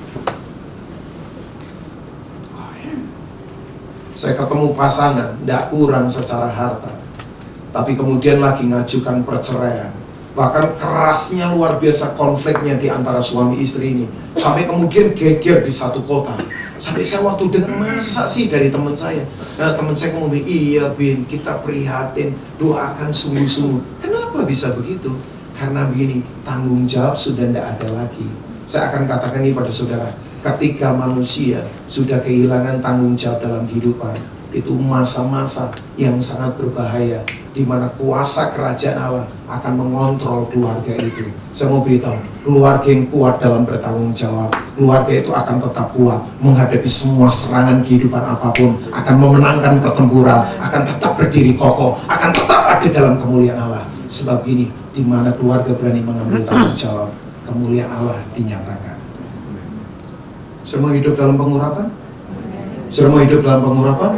Saya ketemu pasangan, tidak kurang secara harta, tapi kemudian lagi ngajukan perceraian. Bahkan kerasnya luar biasa konfliknya di antara suami istri ini. Sampai kemudian geger di satu kota. Sampai saya waktu dengar, masa sih dari teman saya. Nah, teman saya kemudian, iya Bin, kita prihatin, doakan sungguh-sungguh. Kenapa bisa begitu? Karena begini, tanggung jawab sudah tidak ada lagi. Saya akan katakan ini pada saudara, ketika manusia sudah kehilangan tanggung jawab dalam kehidupan, itu masa-masa yang sangat berbahaya, di mana kuasa kerajaan Allah akan mengontrol keluarga itu. Saya mau beritahu, keluarga yang kuat dalam bertanggung jawab, keluarga itu akan tetap kuat menghadapi semua serangan kehidupan apapun, akan memenangkan pertempuran, akan tetap berdiri kokoh, akan tetap ada dalam kemuliaan Allah. Sebab ini, di mana keluarga berani mengambil tanggung jawab, kemuliaan Allah dinyatakan. Semua hidup dalam pengurapan? Semua hidup dalam pengurapan?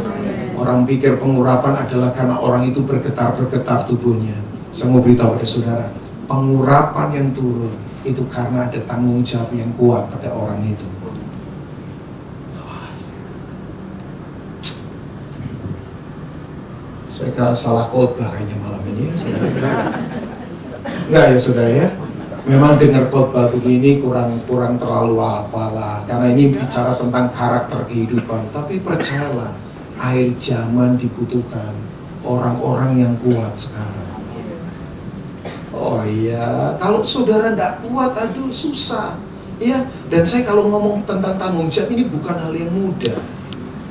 Orang pikir pengurapan adalah karena orang itu bergetar-bergetar tubuhnya. Saya mau beritahu pada saudara, pengurapan yang turun itu karena ada tanggung jawab yang kuat pada orang itu. Saya salah khotbah kayaknya malam ini, saudara. Enggak ya saudara ya? Memang dengar khotbah begini kurang terlalu apalah, karena ini bicara tentang karakter kehidupan. Tapi percayalah, akhir zaman dibutuhkan orang-orang yang kuat sekarang. Oh iya, kalau saudara tidak kuat, aduh susah. Ya, dan saya kalau ngomong tentang tanggung jawab ini bukan hal yang mudah.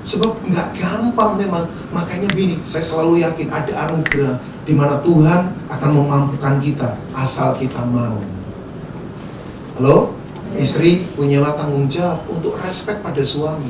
Sebab nggak gampang memang. Makanya begini, saya selalu yakin ada anugerah di mana Tuhan akan memampukan kita asal kita mau. Halo, istri punyalah tanggung jawab untuk respect pada suami.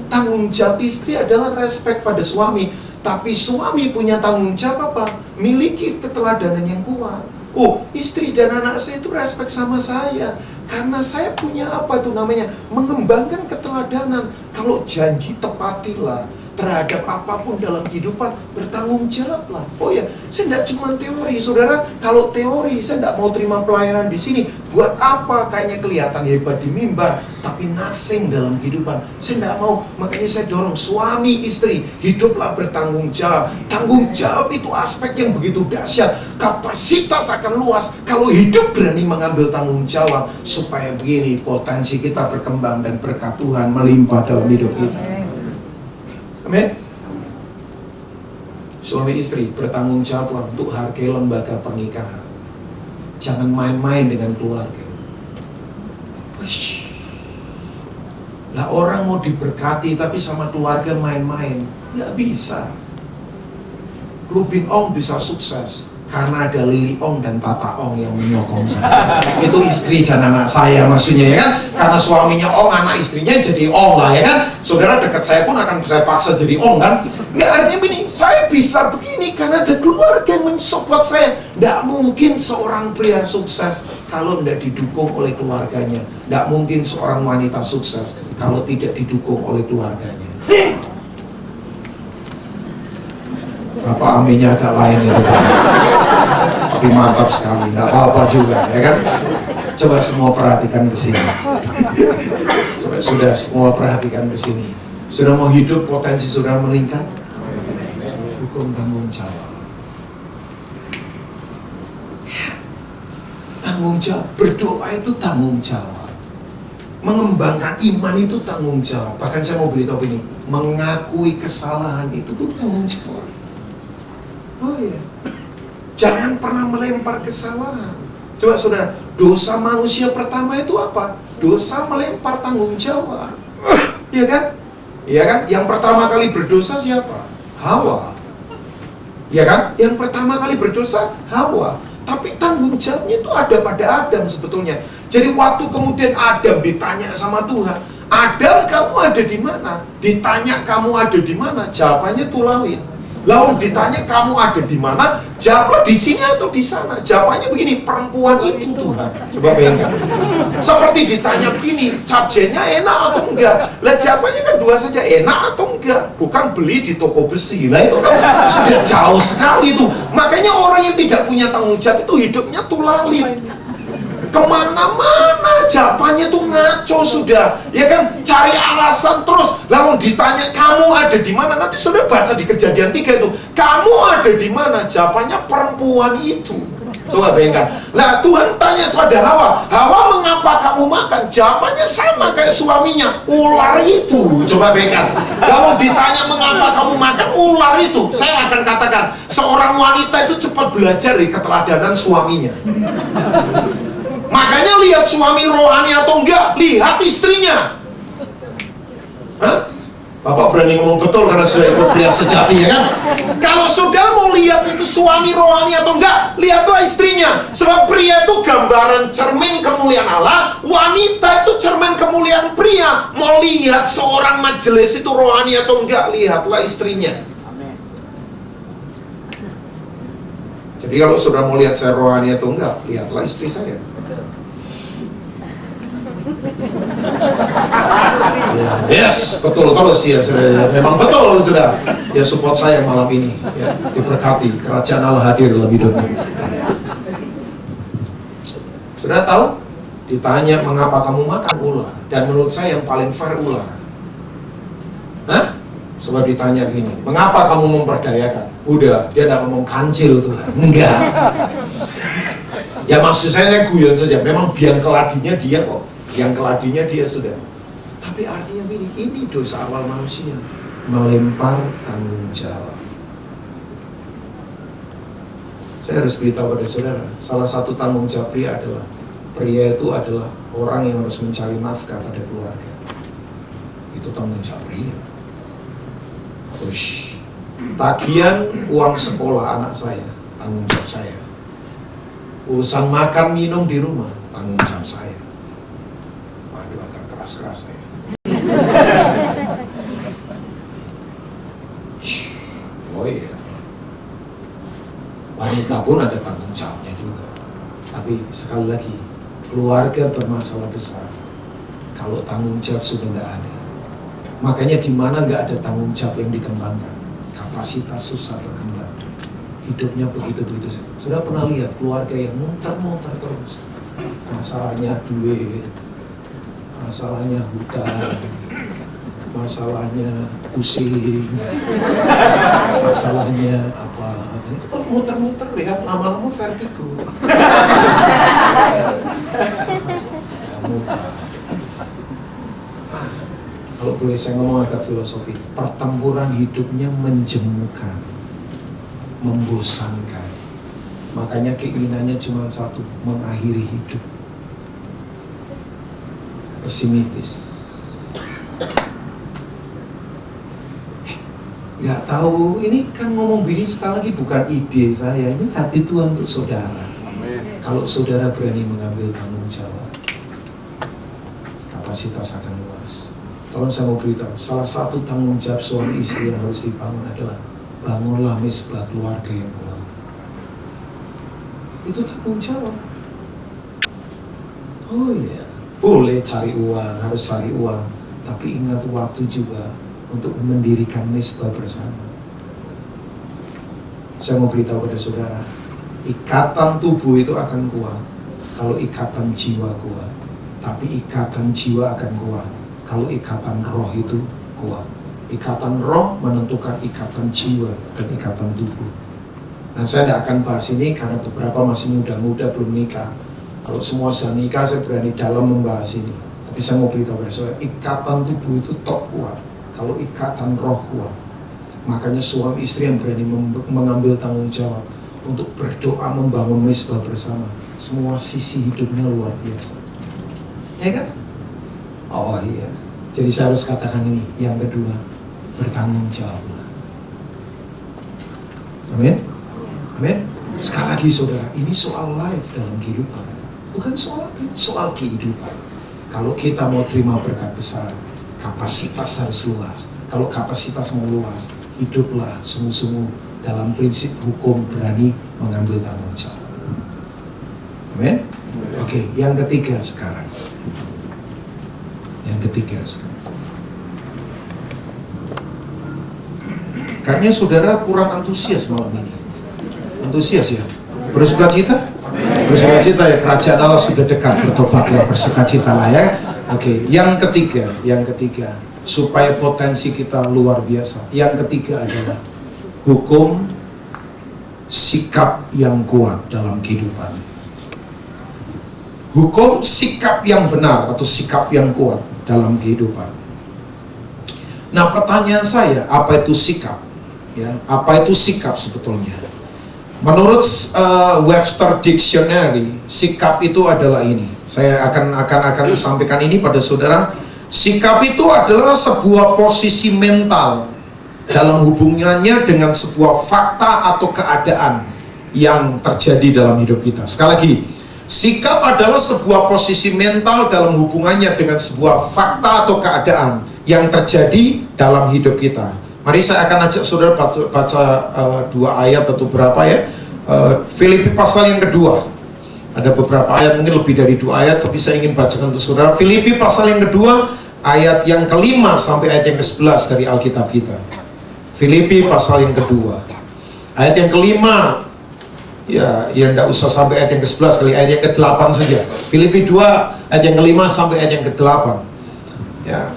Tanggung jawab istri adalah respect pada suami. Tapi suami punya tanggung jawab apa? Miliki keteladanan yang kuat. Oh, istri dan anak saya itu respect sama saya karena saya punya apa itu namanya? Mengembangkan keteladanan. Kalau janji tepatilah. terhadap apapun dalam kehidupan, bertanggung jawablah. Oh ya, saya tidak cuma teori, saudara. Kalau teori, saya tidak mau terima pelayanan di sini. Buat apa? Kayaknya kelihatan hebat di mimbar, tapi nothing dalam kehidupan. Saya tidak mau. Makanya saya dorong suami istri, hiduplah bertanggung jawab. Tanggung jawab itu aspek yang begitu dahsyat. Kapasitas akan luas kalau hidup berani mengambil tanggung jawab, supaya begini potensi kita berkembang dan berkat Tuhan melimpah dalam hidup kita. Amin. Suami istri bertanggung jawab untuk hargai lembaga pernikahan. Jangan main-main dengan keluarga. Lah orang mau diberkati tapi sama keluarga main-main, nggak bisa. Rubin Ong bisa sukses karena ada Lili Ong dan Tata Ong yang menyokong saya. Itu istri dan anak saya maksudnya, ya kan? Karena suaminya Ong, anak istrinya jadi Ong lah, ya kan? Saudara dekat saya pun akan saya paksa jadi Ong, kan? Nggak, artinya begini, saya bisa begini karena ada keluarga yang mensupport saya. Nggak mungkin seorang pria sukses kalau tidak didukung oleh keluarganya. Nggak mungkin seorang wanita sukses kalau tidak didukung oleh keluarganya. Apa aminnya agak lain itu, Pak? Tapi mantap sekali, nggak apa-apa juga, ya kan? Coba semua perhatikan ke sini. Coba sudah semua perhatikan ke sini. Sudah mau hidup potensi saudara meningkat? Hukum tanggung jawab. Tanggung jawab, berdoa itu tanggung jawab. Mengembangkan iman itu tanggung jawab. Bahkan saya mau beritahu ini, mengakui kesalahan itu tuh tanggung jawab. Oh iya, jangan pernah melempar kesalahan. Coba saudara, dosa manusia pertama itu apa? Dosa melempar tanggung jawab. Iya kan? Iya kan? Yang pertama kali berdosa siapa? Hawa. Iya kan? Yang pertama kali berdosa Hawa. Tapi tanggung jawabnya itu ada pada Adam sebetulnya. Jadi waktu kemudian Adam ditanya sama Tuhan, Adam, kamu ada di mana? Ditanya kamu ada di mana? Jawabannya tulalin. Lalu ditanya kamu ada di mana? Jawabnya di sini atau di sana? Jawabannya begini, perempuan itu Tuhan. Coba bayangkan. Seperti ditanya begini, capcenya enak atau enggak? Lah jawabannya kan dua saja, enak atau enggak? Bukan beli di toko besi. Lah itu kan sudah jauh sekali itu. Makanya orang yang tidak punya tanggung jawab itu hidupnya tulalit. Kemana-mana jawabannya tuh ngaco sudah, ya kan? Cari alasan terus. Lalu ditanya kamu ada di mana? Nanti sudah baca di Kejadian 3 itu, kamu ada di mana? Jawabannya perempuan itu. Coba bayangkan. Lah Tuhan tanya pada Hawa, Hawa mengapa kamu makan? Jawabannya sama kayak suaminya, ular itu. Coba bayangkan. Lalu ditanya mengapa kamu makan? Ular itu. Saya akan katakan, seorang wanita itu cepat belajar dari keteladanan suaminya. Makanya lihat suami rohani atau enggak, lihat istrinya. Hah? Bapak berani ngomong betul karena sudah ikut pria sejati, ya kan? Kalau saudara mau lihat itu suami rohani atau enggak, lihatlah istrinya. Sebab pria itu gambaran cermin kemuliaan Allah, wanita itu cermin kemuliaan pria. Mau lihat seorang majelis itu rohani atau enggak, lihatlah istrinya. Jadi kalau saudara mau lihat saya rohani atau enggak, lihatlah istri saya. Ya, yes, betul terus ya, sudah. Memang betul sudah. Ya support saya malam ini, ya, diberkati, kerajaan Allah hadir dalam hidupmu. Sudah tahu? Ditanya mengapa kamu makan ular, dan menurut saya yang paling fair ular. Hah? Sebab ditanya gini, mengapa kamu memperdayakan? Udah, dia tidak ngomong kancil tuh, enggak. Ya maksud saya guyon saja. Memang biang keladinya dia kok. Yang keladinya dia sudah. Tapi artinya ini dosa awal manusia, melempar tanggung jawab. Saya harus beritahu pada saudara, salah satu tanggung jawab pria itu adalah orang yang harus mencari nafkah pada keluarga. Itu tanggung jawab pria. Ush. Tagihan uang sekolah anak saya, tanggung jawab saya. Urusan makan minum di rumah, tanggung jawab saya. Waduh, agak keras-keras saya. Oh iya. Wanita pun ada tanggung jawabnya juga. Tapi sekali lagi, keluarga bermasalah besar kalau tanggung jawab sudah tidak ada. Makanya di mana nggak ada tanggung jawab yang dikembangkan, kapasitas susah berkembang. Hidupnya begitu-begitu saja. Sudah pernah lihat keluarga yang muter-muter terus, masalahnya duit, masalahnya hutang, masalahnya pusing, masalahnya apa, muter-muter ya, lama-lama vertigo. Kalau boleh saya ngomong agak filosofi, pertempuran hidupnya menjemukan, membosankan. Makanya keinginannya cuma satu, mengakhiri hidup. Pesimistis. Nggak tahu, ini kan ngomong begini sekali lagi bukan ide saya, ini hati Tuhan untuk saudara. Amen. Kalau saudara berani mengambil tanggung jawab, kapasitas akan luas. Tolong saya mau beritahu, salah satu tanggung jawab suami istri yang harus dibangun adalah bangunlah misbah keluarga yang kuat. Itu tanggung jawab. Oh iya, boleh cari uang, harus cari uang, tapi ingat waktu juga untuk mendirikan misbah bersama. Saya mau beritahu pada saudara, ikatan tubuh itu akan kuat kalau ikatan jiwa kuat, tapi ikatan jiwa akan kuat kalau ikatan roh itu kuat. Ikatan roh menentukan ikatan jiwa dan ikatan tubuh. Nah, saya tidak akan bahas ini karena beberapa masih muda-muda belum nikah. Kalau semua sudah nikah, saya berani dalam membahas ini. Tapi saya mau beritahu pada saudara, ikatan tubuh itu tok kuat kalau ikatan roh kuat. Makanya suami istri yang berani mengambil tanggung jawab untuk berdoa membangun misbah bersama, semua sisi hidupnya luar biasa. Ya kan? Oh iya. Jadi saya harus katakan ini. Yang kedua, bertanggung jawablah. Amin. Amin. Sekali lagi saudara, ini soal life dalam kehidupan, bukan soal kehidupan. Kalau kita mau terima berkat besar, kapasitas harus luas. Kalau kapasitas mau luas, hiduplah sungguh-sungguh dalam prinsip hukum, berani mengambil tanggung jawab. Amin. Oke, yang ketiga sekarang. Kayaknya saudara kurang antusias malam ini. Antusias ya? Bersukacita? Bersukacita ya, kerajaan Allah sudah dekat, bertobatlah, bersukacitalah ya. Oke, yang ketiga, supaya potensi kita luar biasa. Yang ketiga adalah hukum sikap yang kuat dalam kehidupan. Hukum sikap yang benar atau sikap yang kuat dalam kehidupan. Nah, pertanyaan saya, apa itu sikap? Ya, apa itu sikap sebetulnya? Menurut Webster Dictionary, sikap itu adalah ini. Saya akan sampaikan ini pada saudara. Sikap itu adalah sebuah posisi mental dalam hubungannya dengan sebuah fakta atau keadaan yang terjadi dalam hidup kita. Sekali lagi, sikap adalah sebuah posisi mental dalam hubungannya dengan sebuah fakta atau keadaan yang terjadi dalam hidup kita. Mari saya akan ajak saudara baca dua ayat atau berapa ya. Filipi pasal yang kedua. Ada beberapa ayat, mungkin lebih dari 2 ayat, tapi saya ingin bacakan untuk saudara. Filipi pasal yang kedua, ayat yang ke-5 sampai ayat yang ke-11 dari Alkitab kita. Filipi pasal yang kedua, ayat yang ke-5, ya tidak usah sampai ayat yang ke-11 kali, ayat yang ke-8 saja. Filipi 2, ayat yang ke-5 sampai ayat yang ke-8. Ya.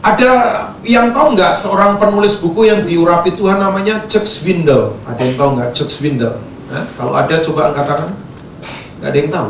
Ada yang tahu nggak seorang penulis buku yang diurapi Tuhan namanya Chuck Swindoll? Ada yang tahu nggak Chuck Swindoll? Kalau ada coba angkat tangan. Nggak ada yang tahu.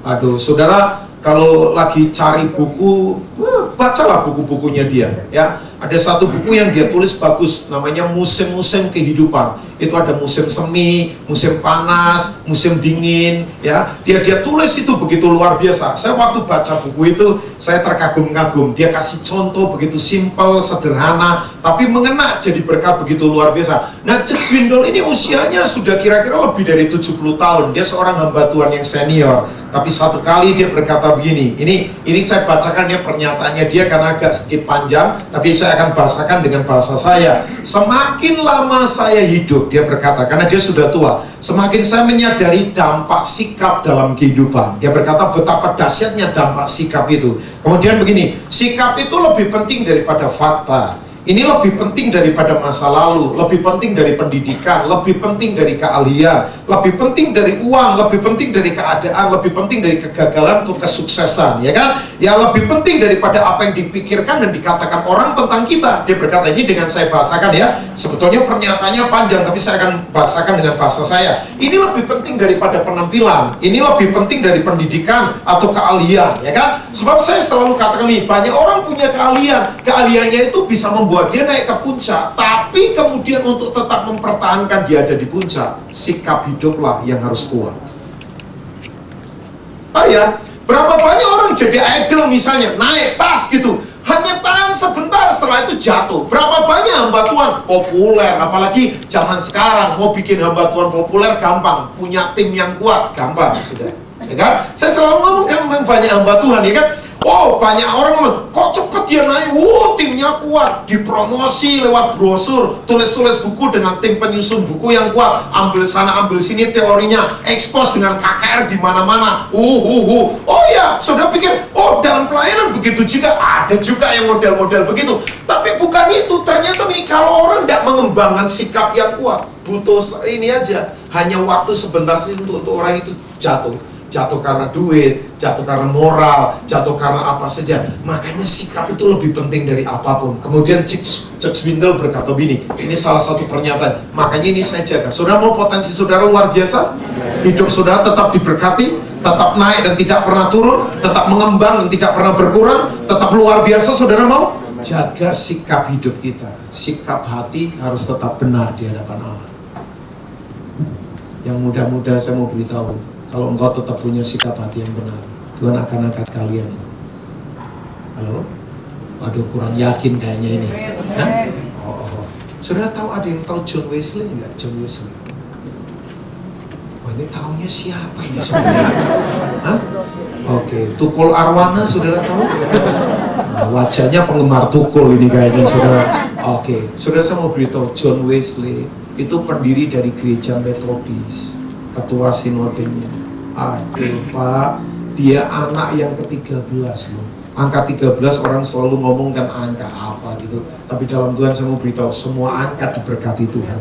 Aduh, saudara, kalau lagi cari buku, bacalah buku-bukunya dia. Ya, ada satu buku yang dia tulis bagus, namanya Musim-Musim Kehidupan. Itu ada musim semi, musim panas, musim dingin. Ya, dia tulis itu begitu luar biasa. Saya waktu baca buku itu, saya terkagum-kagum. Dia kasih contoh begitu simpel, sederhana, tapi mengena jadi berkat begitu luar biasa. Nah, Chuck Swindoll ini usianya sudah kira-kira lebih dari 70 tahun. Dia seorang hamba Tuhan yang senior. Tapi satu kali dia berkata begini, ini saya bacakan ya pernyataannya dia karena agak sedikit panjang, tapi saya akan bahasakan dengan bahasa saya. Semakin lama saya hidup, dia berkata, karena dia sudah tua, semakin saya menyadari dampak sikap dalam kehidupan. Dia berkata betapa dahsyatnya dampak sikap itu. Kemudian begini, sikap itu lebih penting daripada fakta. Ini lebih penting daripada masa lalu, lebih penting dari pendidikan, lebih penting dari keahlian, lebih penting dari uang, lebih penting dari keadaan, lebih penting dari kegagalan atau kesuksesan, ya kan? Ya lebih penting daripada apa yang dipikirkan dan dikatakan orang tentang kita. Dia berkata ini dengan saya bahasakan ya. Sebetulnya pernyataannya panjang, tapi saya akan bahasakan dengan bahasa saya. Ini lebih penting daripada penampilan, ini lebih penting dari pendidikan atau keahlian, ya kan? Sebab saya selalu katakan nih, banyak orang punya keahlian, keahliannya itu bisa membuat dia naik ke puncak, tapi kemudian untuk tetap mempertahankan dia ada di puncak, sikap hiduplah yang harus kuat. Oh ya, berapa banyak orang jadi idol misalnya, naik tas gitu, hanya tahan sebentar setelah itu jatuh. Berapa banyak hamba Tuhan populer, apalagi zaman sekarang mau bikin hamba Tuhan populer gampang, punya tim yang kuat gampang sudah, ya kan? Saya selalu ngomong kan banyak hamba Tuhan, ya kan? Oh, banyak orang ngomong, kok cepet dia naik, timnya kuat, dipromosi lewat brosur, tulis-tulis buku dengan tim penyusun buku yang kuat, ambil sana ambil sini teorinya, expose dengan KKR di mana-mana. Oh ya, saudara pikir, oh dalam pelayanan begitu juga, ada juga yang model-model begitu. Tapi bukan itu, ternyata ini kalau orang tidak mengembangkan sikap yang kuat, butuh ini aja, hanya waktu sebentar sih untuk orang itu jatuh. Jatuh karena duit, jatuh karena moral, jatuh karena apa saja. Makanya sikap itu lebih penting dari apapun. Kemudian Chuck Swindoll berkata begini, ini salah satu pernyataan. Makanya ini saya jaga. Saudara mau potensi saudara luar biasa? Hidup saudara tetap diberkati, tetap naik dan tidak pernah turun, tetap mengembang dan tidak pernah berkurang, tetap luar biasa. Saudara mau? Jaga sikap hidup kita. Sikap hati harus tetap benar di hadapan Allah. Yang muda-muda saya mau beritahu, kalau engkau tetap punya sikap hati yang benar, Tuhan akan angkat kalian. Halo? Waduh, kurang yakin kayaknya ini. Hah? Oh. Saudara tahu, ada yang tahu John Wesley nggak? John Wesley. Wah, ini tahunya siapa ini saudara? Hah? Oke, Tukul Arwana saudara tahu? Nah, wajahnya penggemar Tukul ini kayaknya saudara. Oke, saudara saya mau beritahu, John Wesley itu pendiri dari gereja Metodis, ketua sinodenya. Aduh Pak, dia anak yang ke-13 loh. Angka 13 orang selalu ngomongkan angka apa gitu, tapi dalam Tuhan saya mau beritahu, semua angka diberkati Tuhan.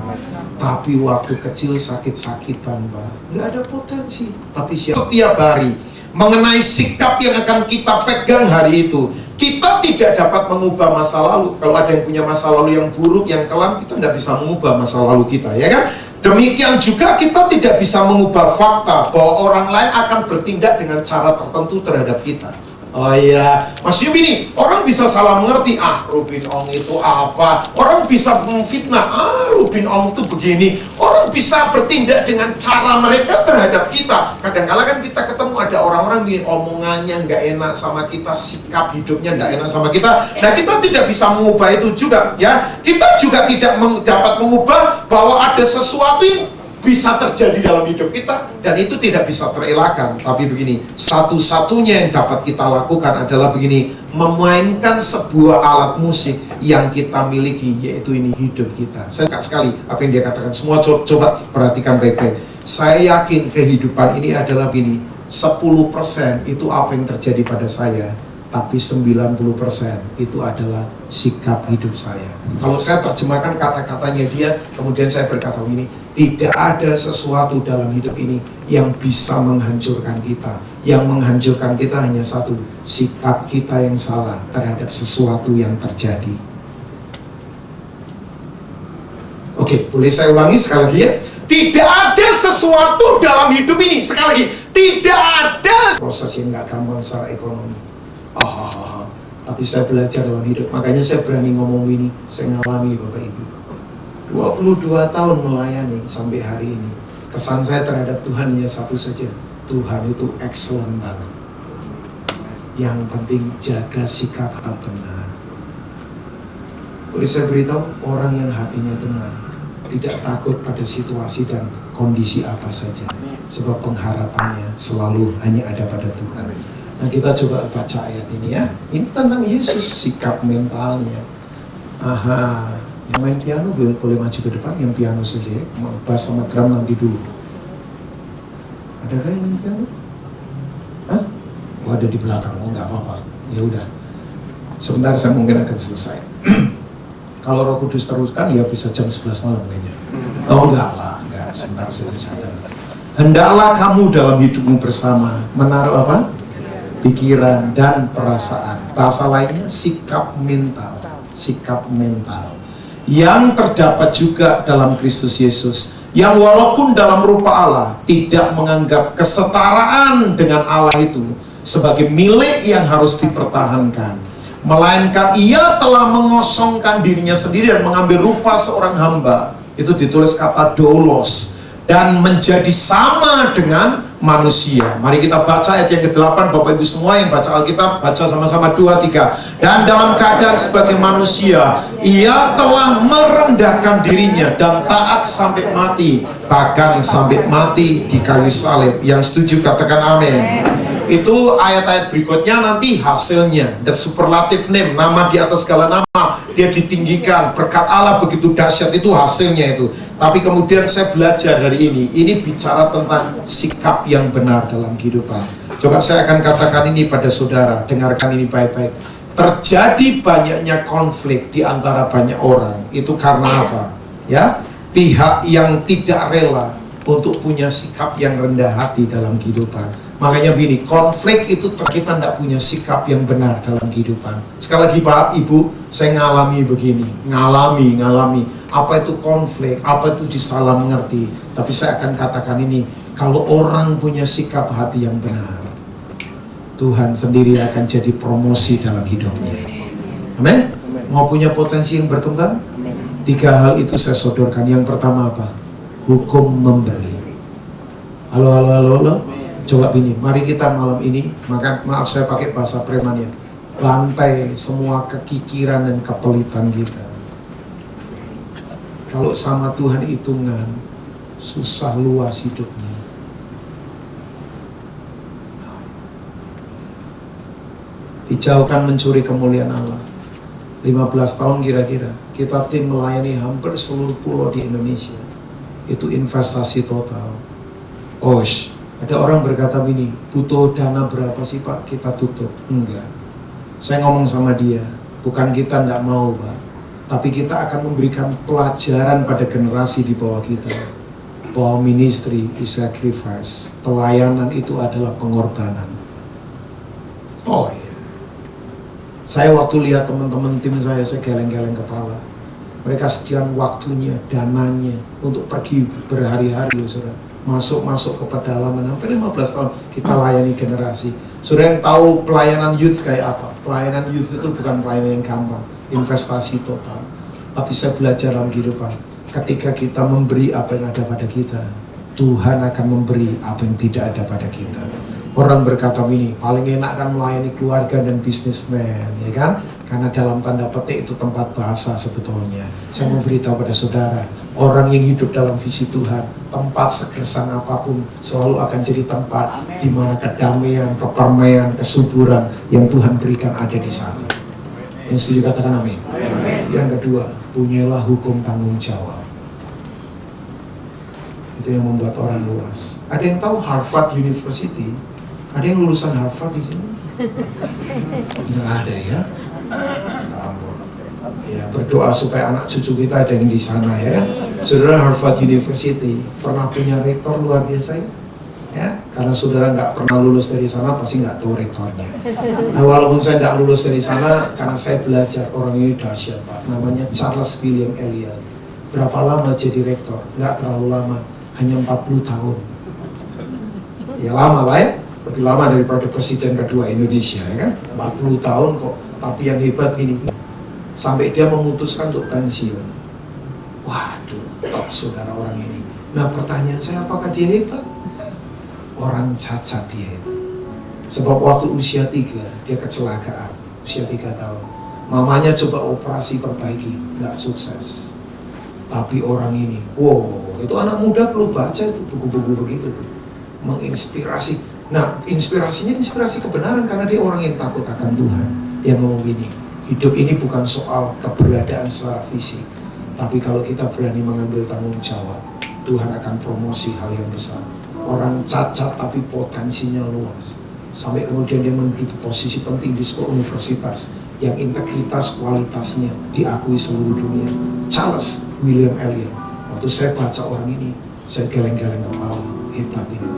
Tapi waktu kecil sakit-sakitan Pak, nggak ada potensi. Tapi setiap hari mengenai sikap yang akan kita pegang hari itu, kita tidak dapat mengubah masa lalu. Kalau ada yang punya masa lalu yang buruk, yang kelam, kita tidak bisa mengubah masa lalu kita, ya kan? Demikian juga kita tidak bisa mengubah fakta bahwa orang lain akan bertindak dengan cara tertentu terhadap kita. Oh iya, maksudnya gini, orang bisa salah mengerti, Rubin Ong itu apa? Orang bisa memfitnah, Rubin Ong itu begini. Orang bisa bertindak dengan cara mereka terhadap kita. Kadang-kadang kan kita ketemu ada orang-orang gini, omongannya nggak enak sama kita, sikap hidupnya nggak enak sama kita. Nah, kita tidak bisa mengubah itu juga, ya. Kita juga tidak dapat mengubah bahwa ada sesuatu yang bisa terjadi dalam hidup kita, dan itu tidak bisa terelakkan. Tapi begini, satu-satunya yang dapat kita lakukan adalah begini, memainkan sebuah alat musik yang kita miliki, yaitu ini hidup kita. Saya suka sekali apa yang dia katakan. Semua coba perhatikan baik-baik. Saya yakin kehidupan ini adalah begini, 10% itu apa yang terjadi pada saya, tapi 90% itu adalah sikap hidup saya. Kalau saya terjemahkan kata-katanya dia, kemudian saya berkata ini, tidak ada sesuatu dalam hidup ini yang bisa menghancurkan kita. Yang menghancurkan kita hanya satu, sikap kita yang salah terhadap sesuatu yang terjadi. Oke, boleh saya ulangi sekali lagi ya? Tidak ada sesuatu dalam hidup ini, sekali lagi, tidak ada proses yang nggak gampang secara ekonomi. Tapi saya belajar dalam hidup, makanya saya berani ngomong ini. Saya ngalami Bapak Ibu 22 tahun melayani sampai hari ini. Kesan saya terhadap Tuhan hanya satu saja, Tuhan itu excellent banget. Yang penting jaga sikap kita benar. Boleh saya beritahu, orang yang hatinya benar tidak takut pada situasi dan kondisi apa saja. Sebab pengharapannya selalu hanya ada pada Tuhan. Nah, kita coba baca ayat ini ya. Ini tentang Yesus, sikap mentalnya. Aha, yang main piano boleh maju ke depan, yang piano saja ya. Bass sama drum nanti dulu. Adakah yang main piano? Hah? Oh, ada di belakang, oh nggak apa-apa. Ya udah. Sebentar saya mungkin akan selesai. Kalau Roh Kudus teruskan ya bisa jam 11 malam kayaknya. Oh enggak lah, enggak, sebentar saja sadar. Hendaklah kamu dalam hidupmu bersama menaruh apa? Pikiran dan perasaan. Bahasa lainnya sikap mental. Sikap mental yang terdapat juga dalam Kristus Yesus, yang walaupun dalam rupa Allah tidak menganggap kesetaraan dengan Allah itu sebagai milik yang harus dipertahankan, melainkan ia telah mengosongkan dirinya sendiri dan mengambil rupa seorang hamba. Itu ditulis kata doulos, dan menjadi sama dengan manusia. Mari kita baca ayat yang ke-8, Bapak Ibu semua yang baca Alkitab, baca sama-sama 2, 3. Dan dalam keadaan sebagai manusia, ia telah merendahkan dirinya dan taat sampai mati, bahkan sampai mati di kayu salib. Yang setuju katakan amin. Itu ayat-ayat berikutnya nanti hasilnya, the superlative name, nama di atas segala nama, dia ditinggikan, berkat Allah begitu dahsyat, itu hasilnya itu. Tapi kemudian saya belajar dari ini bicara tentang sikap yang benar dalam kehidupan. Coba saya akan katakan ini pada saudara, dengarkan ini baik-baik. Terjadi banyaknya konflik di antara banyak orang, itu karena apa? Ya, pihak yang tidak rela untuk punya sikap yang rendah hati dalam kehidupan. Makanya begini, konflik itu kita tidak punya sikap yang benar dalam kehidupan. Sekali lagi Pak, Ibu, saya ngalami begini, ngalami. Apa itu konflik, apa itu disalah mengerti. Tapi saya akan katakan ini, kalau orang punya sikap hati yang benar, Tuhan sendiri akan jadi promosi dalam hidupnya. Amin? Mau punya potensi yang berkembang? 3 hal itu saya sodorkan. Yang pertama apa? Hukum memberi. Halo. Coba ini, mari kita malam ini, maaf saya pakai bahasa preman ya, bantai semua kekikiran dan kepelitan kita. Kalau sama Tuhan hitungan, susah luas hidupnya. Dijauhkan mencuri kemuliaan Allah. 15 tahun kira-kira, kita tim melayani hampir seluruh pulau di Indonesia. Itu investasi total. Ada orang berkata begini, butuh dana berapa sih Pak? Kita tutup. Enggak. Saya ngomong sama dia, bukan kita enggak mau Pak, tapi kita akan memberikan pelajaran pada generasi di bawah kita, bahwa ministry is sacrifice. Pelayanan itu adalah pengorbanan. Oh iya. Saya waktu lihat teman-teman tim saya geleng-geleng kepala. Mereka sekian waktunya, dananya untuk pergi berhari-hari, saudara. Masuk ke pedalaman, hampir 15 tahun kita layani generasi. Saudara yang tahu pelayanan youth kayak apa? Pelayanan youth itu bukan pelayanan yang gampang, investasi total. Tapi saya belajar dalam kehidupan, ketika kita memberi apa yang ada pada kita, Tuhan akan memberi apa yang tidak ada pada kita. Orang berkata ini, paling enak kan melayani keluarga dan bisnismen, ya kan? Karena dalam tanda petik itu tempat bahasa sebetulnya. Saya mau beritahu pada saudara, orang yang hidup dalam visi Tuhan, tempat segersang apapun selalu akan jadi tempat di mana kedamaian, kepermaian, kesuburan yang Tuhan berikan ada di sana. Yang setuju katakan amin. Yang kedua, punyalah hukum tanggung jawab. Itu yang membuat orang luas. Ada yang tahu Harvard University? Ada yang lulusan Harvard di sini? Tidak ada ya. Ampun. Ya, berdoa supaya anak cucu kita ada yang di sana ya. Saudara, Harvard University pernah punya rektor luar biasa ya. Karena saudara nggak pernah lulus dari sana, pasti nggak tahu rektornya. Nah, walaupun saya nggak lulus dari sana, karena saya belajar orang ini dahsyat Pak. Namanya Charles William Eliot. Berapa lama jadi rektor? Nggak terlalu lama, hanya 40 tahun. Ya lama lah ya. Lebih lama daripada presiden kedua Indonesia ya kan, 40 tahun kok. Tapi yang hebat gini, sampai dia memutuskan untuk pensiun. Waduh, top saudara orang ini. Nah pertanyaan saya, apakah dia hebat? Orang cacat dia itu. Sebab waktu usia 3 dia kecelakaan, usia 3 tahun. Mamanya coba operasi perbaiki, nggak sukses. Tapi orang ini, wow, Itu anak muda perlu baca itu buku-buku begitu tuh. Menginspirasi. Nah, inspirasinya inspirasi kebenaran karena dia orang yang takut akan Tuhan. Yang ngomong gini, hidup ini bukan soal keberadaan secara fisik, tapi kalau kita berani mengambil tanggung jawab, Tuhan akan promosi hal yang besar. Orang cacat tapi potensinya luas. Sampai kemudian dia menduduki posisi penting di sebuah universitas yang integritas kualitasnya diakui seluruh dunia. Charles William Eliot. Waktu saya baca orang ini, saya geleng-geleng kepala, hebat ini.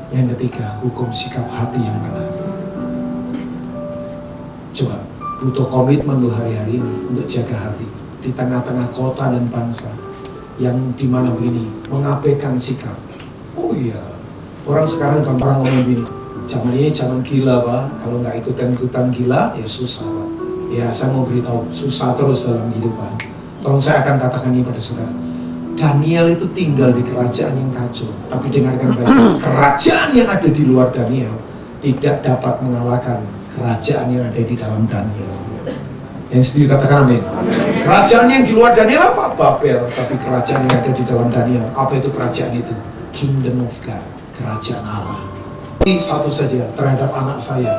Yang ketiga, hukum sikap hati yang benar. Coba, butuh komitmen lo hari-hari ini untuk jaga hati di tengah-tengah kota dan bangsa yang dimana begini, mengabaikan sikap. Oh iya, orang sekarang gampang ngomong begini, zaman ini zaman gila Pak, kalau nggak ikutan-ikutan gila, ya susah Pak. Ya saya mau beritahu, susah terus dalam kehidupan. Tolong saya akan katakan ini pada saudara, Daniel itu tinggal di kerajaan yang kacau, tapi dengarkan baik, kerajaan yang ada di luar Daniel tidak dapat mengalahkan kerajaan yang ada di dalam Daniel. Yang setuju katakan amin. Kerajaan yang di luar Daniel apa? Babel. Tapi kerajaan yang ada di dalam Daniel, apa itu kerajaan itu? Kingdom of God, kerajaan Allah. Ini satu saja terhadap anak saya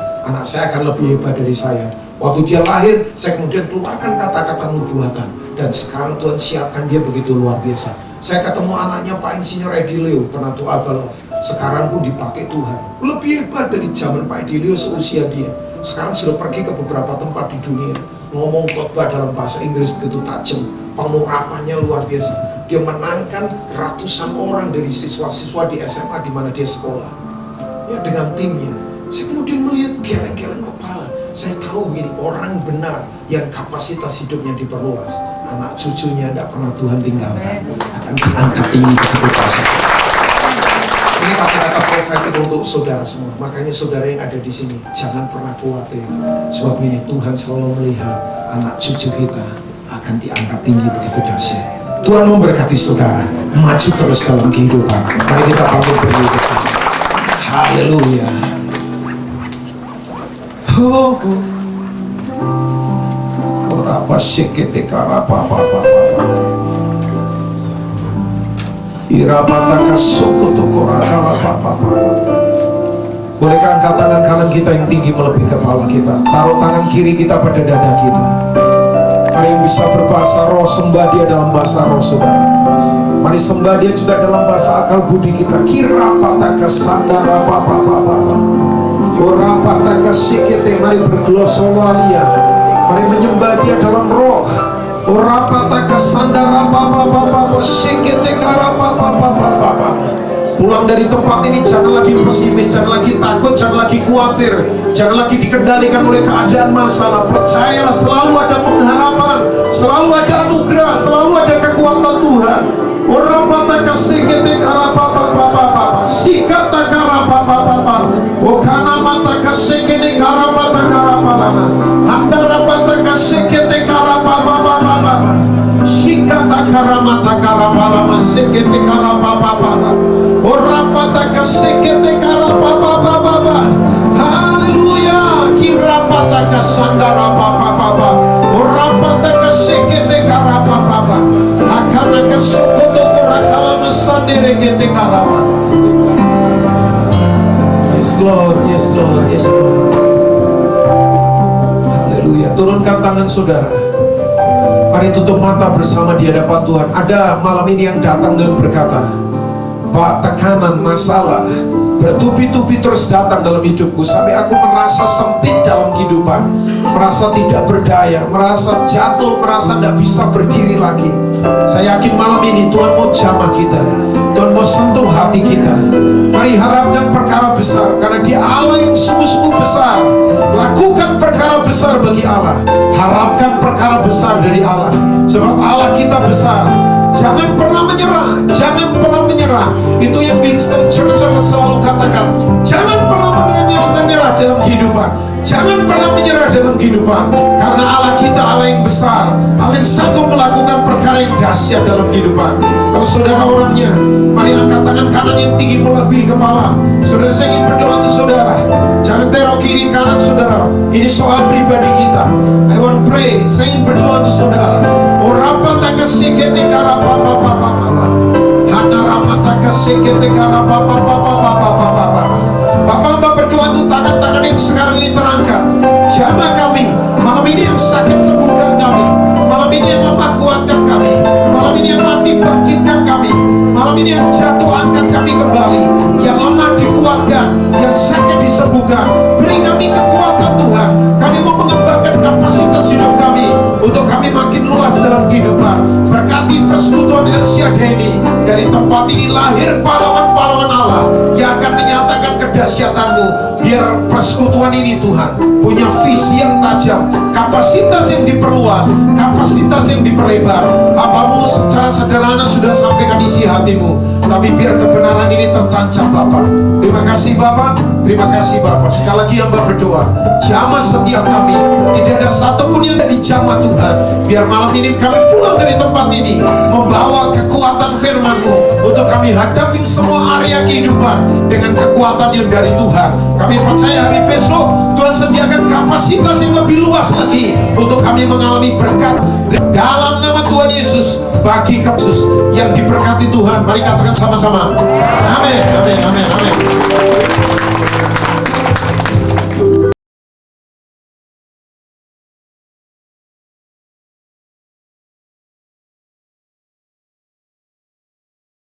akan lebih hebat dari saya. Waktu dia lahir, saya kemudian keluarkan kata-kata nubuatan. Dan sekarang Tuhan siapkan dia begitu luar biasa. Saya ketemu anaknya Pak Insinyur Edilio, penatu Abalov. Sekarang pun dipakai Tuhan. Lebih hebat dari zaman Pak Edilio seusia dia. Sekarang sudah pergi ke beberapa tempat di dunia. Ngomong khotbah dalam bahasa Inggris begitu tajam. Pengurapannya luar biasa. Dia menangkan ratusan orang dari siswa-siswa di SMA di mana dia sekolah. Ya, dengan timnya. Saya kemudian melihat geleng-geleng kepala. Saya tahu ini orang benar yang kapasitas hidupnya diperluas. Anak cucunya tidak pernah Tuhan tinggalkan, akan diangkat tinggi begitu kuasa. Ini kata-kata profetik untuk saudara semua. Makanya saudara yang ada di sini jangan pernah khawatir. Sebab ini Tuhan selalu melihat anak cucu kita akan diangkat tinggi begitu dahsyat. Tuhan memberkati saudara, maju terus dalam kehidupan. Mari kita bangun berdiri bersama. Haleluya. Oh, korapa sekete karapa apa. Irapataka sokoto korakala apa. Bolehkah angkat tangan kanan kita yang tinggi melebihi kepala kita? Taruh tangan kiri kita pada dada kita. Mari yang bisa berbahasa roh, sembah dia dalam bahasa roh saudara. Mari sembah dia juga dalam bahasa akal budi kita. Kirapataka sandara apa. Orapataka sikete, mari berglosolalia. Mari menyembah dia dalam roh. Orapataka sandara apa sikete karapa apa. Pulang dari tempat ini jangan lagi pesimis, jangan lagi takut, jangan lagi khawatir, jangan lagi dikendalikan oleh keadaan masalah. Percayalah selalu ada pengharapan, selalu ada anugerah, selalu ada kekuatan Tuhan. Orapataka sikete karapa apa. Sikata karapa apa. Okana mata kasekene karapata karapalama. Handarapata kasekete karapapa. Sikata karamata karapalama sekete karapapa. Orapata kasekete karapapa. Haleluya. Kirapata kasandarapapa. Orapata kasekete karapapa. Akana kasokoto korakalama sandere kete karapa. Yes Lord. Haleluya. Turunkan tangan saudara. Mari tutup mata bersama di hadapan Tuhan. Ada malam ini yang datang dan berkata, Pak, tekanan, masalah bertubi-tubi terus datang dalam hidupku sampai aku merasa sempit dalam kehidupan, merasa tidak berdaya, merasa jatuh, merasa tidak bisa berdiri lagi. Saya yakin malam ini Tuhan mau jamah kita, Tuhan mau sentuh hati kita. Mari harapkan perkara besar, karena Dia Allah yang sungguh-sungguh besar. Lakukan perkara besar bagi Allah. Harapkan perkara besar dari Allah, sebab Allah kita besar. Jangan pernah menyerah, jangan pernah menyerah. Itu yang Winston Churchill selalu katakan. Jangan pernah menyerah dalam kehidupan. Jangan pernah menyerah dalam kehidupan, karena Allah kita Allah yang besar, Allah yang sanggup melakukan perkara yang dahsyat dalam kehidupan. Kalau saudara orangnya, mari angkat tangan kanan yang tinggi melebihi kepala. Saudara, saya ingin berdoa untuk saudara. Jangan terok kiri kanan saudara. Ini soal pribadi kita. I want pray. Saya ingin berdoa untuk saudara. Orapa kesekete karababa. Hanaramata kesekete karababa. Bapak Hamba berdoa untuk tangan-tangan yang sekarang ini terangkat. Jamah kami, malam ini yang sakit sembuhkan kami, malam ini yang lemah kuatkan kami, malam ini yang mati bangkitkan kami, malam ini yang jatuh angkat kami kembali, yang lemah dikuatkan, yang sakit disembuhkan. Beri kami kekuatan Tuhan. Kami mau mengembangkan kapasitas hidup kami untuk kami makin luas dalam kehidupan. Berkati persekutuan El Shaddai ini. Dari tempat ini lahir pahlawan-pahlawan Allah yang akan menyatakan kedahsyatanmu. Biar persekutuan ini Tuhan punya visi yang tajam, kapasitas yang diperluas, kapasitas yang diperlebar. Hambamu secara sederhana sudah sampaikan isi hatimu, tapi biar kebenaran ini tertancap Bapak. Terima kasih Bapak, terima kasih Bapak. Sekali lagi hamba berdoa, jamah setiap kami, tidak ada satupun yang ada di jamah Tuhan. Biar malam ini kami pulang dari tempat ini membawa kekuatan firman-Mu untuk kami hadapi semua area kehidupan dengan kekuatan yang dari Tuhan. Kami percaya hari besok Tuhan sediakan kapasitas yang lebih luas lagi untuk kami mengalami berkat dalam nama Tuhan Yesus. Bagi kasus yang diberkati Tuhan, mari katakan sama-sama, amin, amin, amin, amin.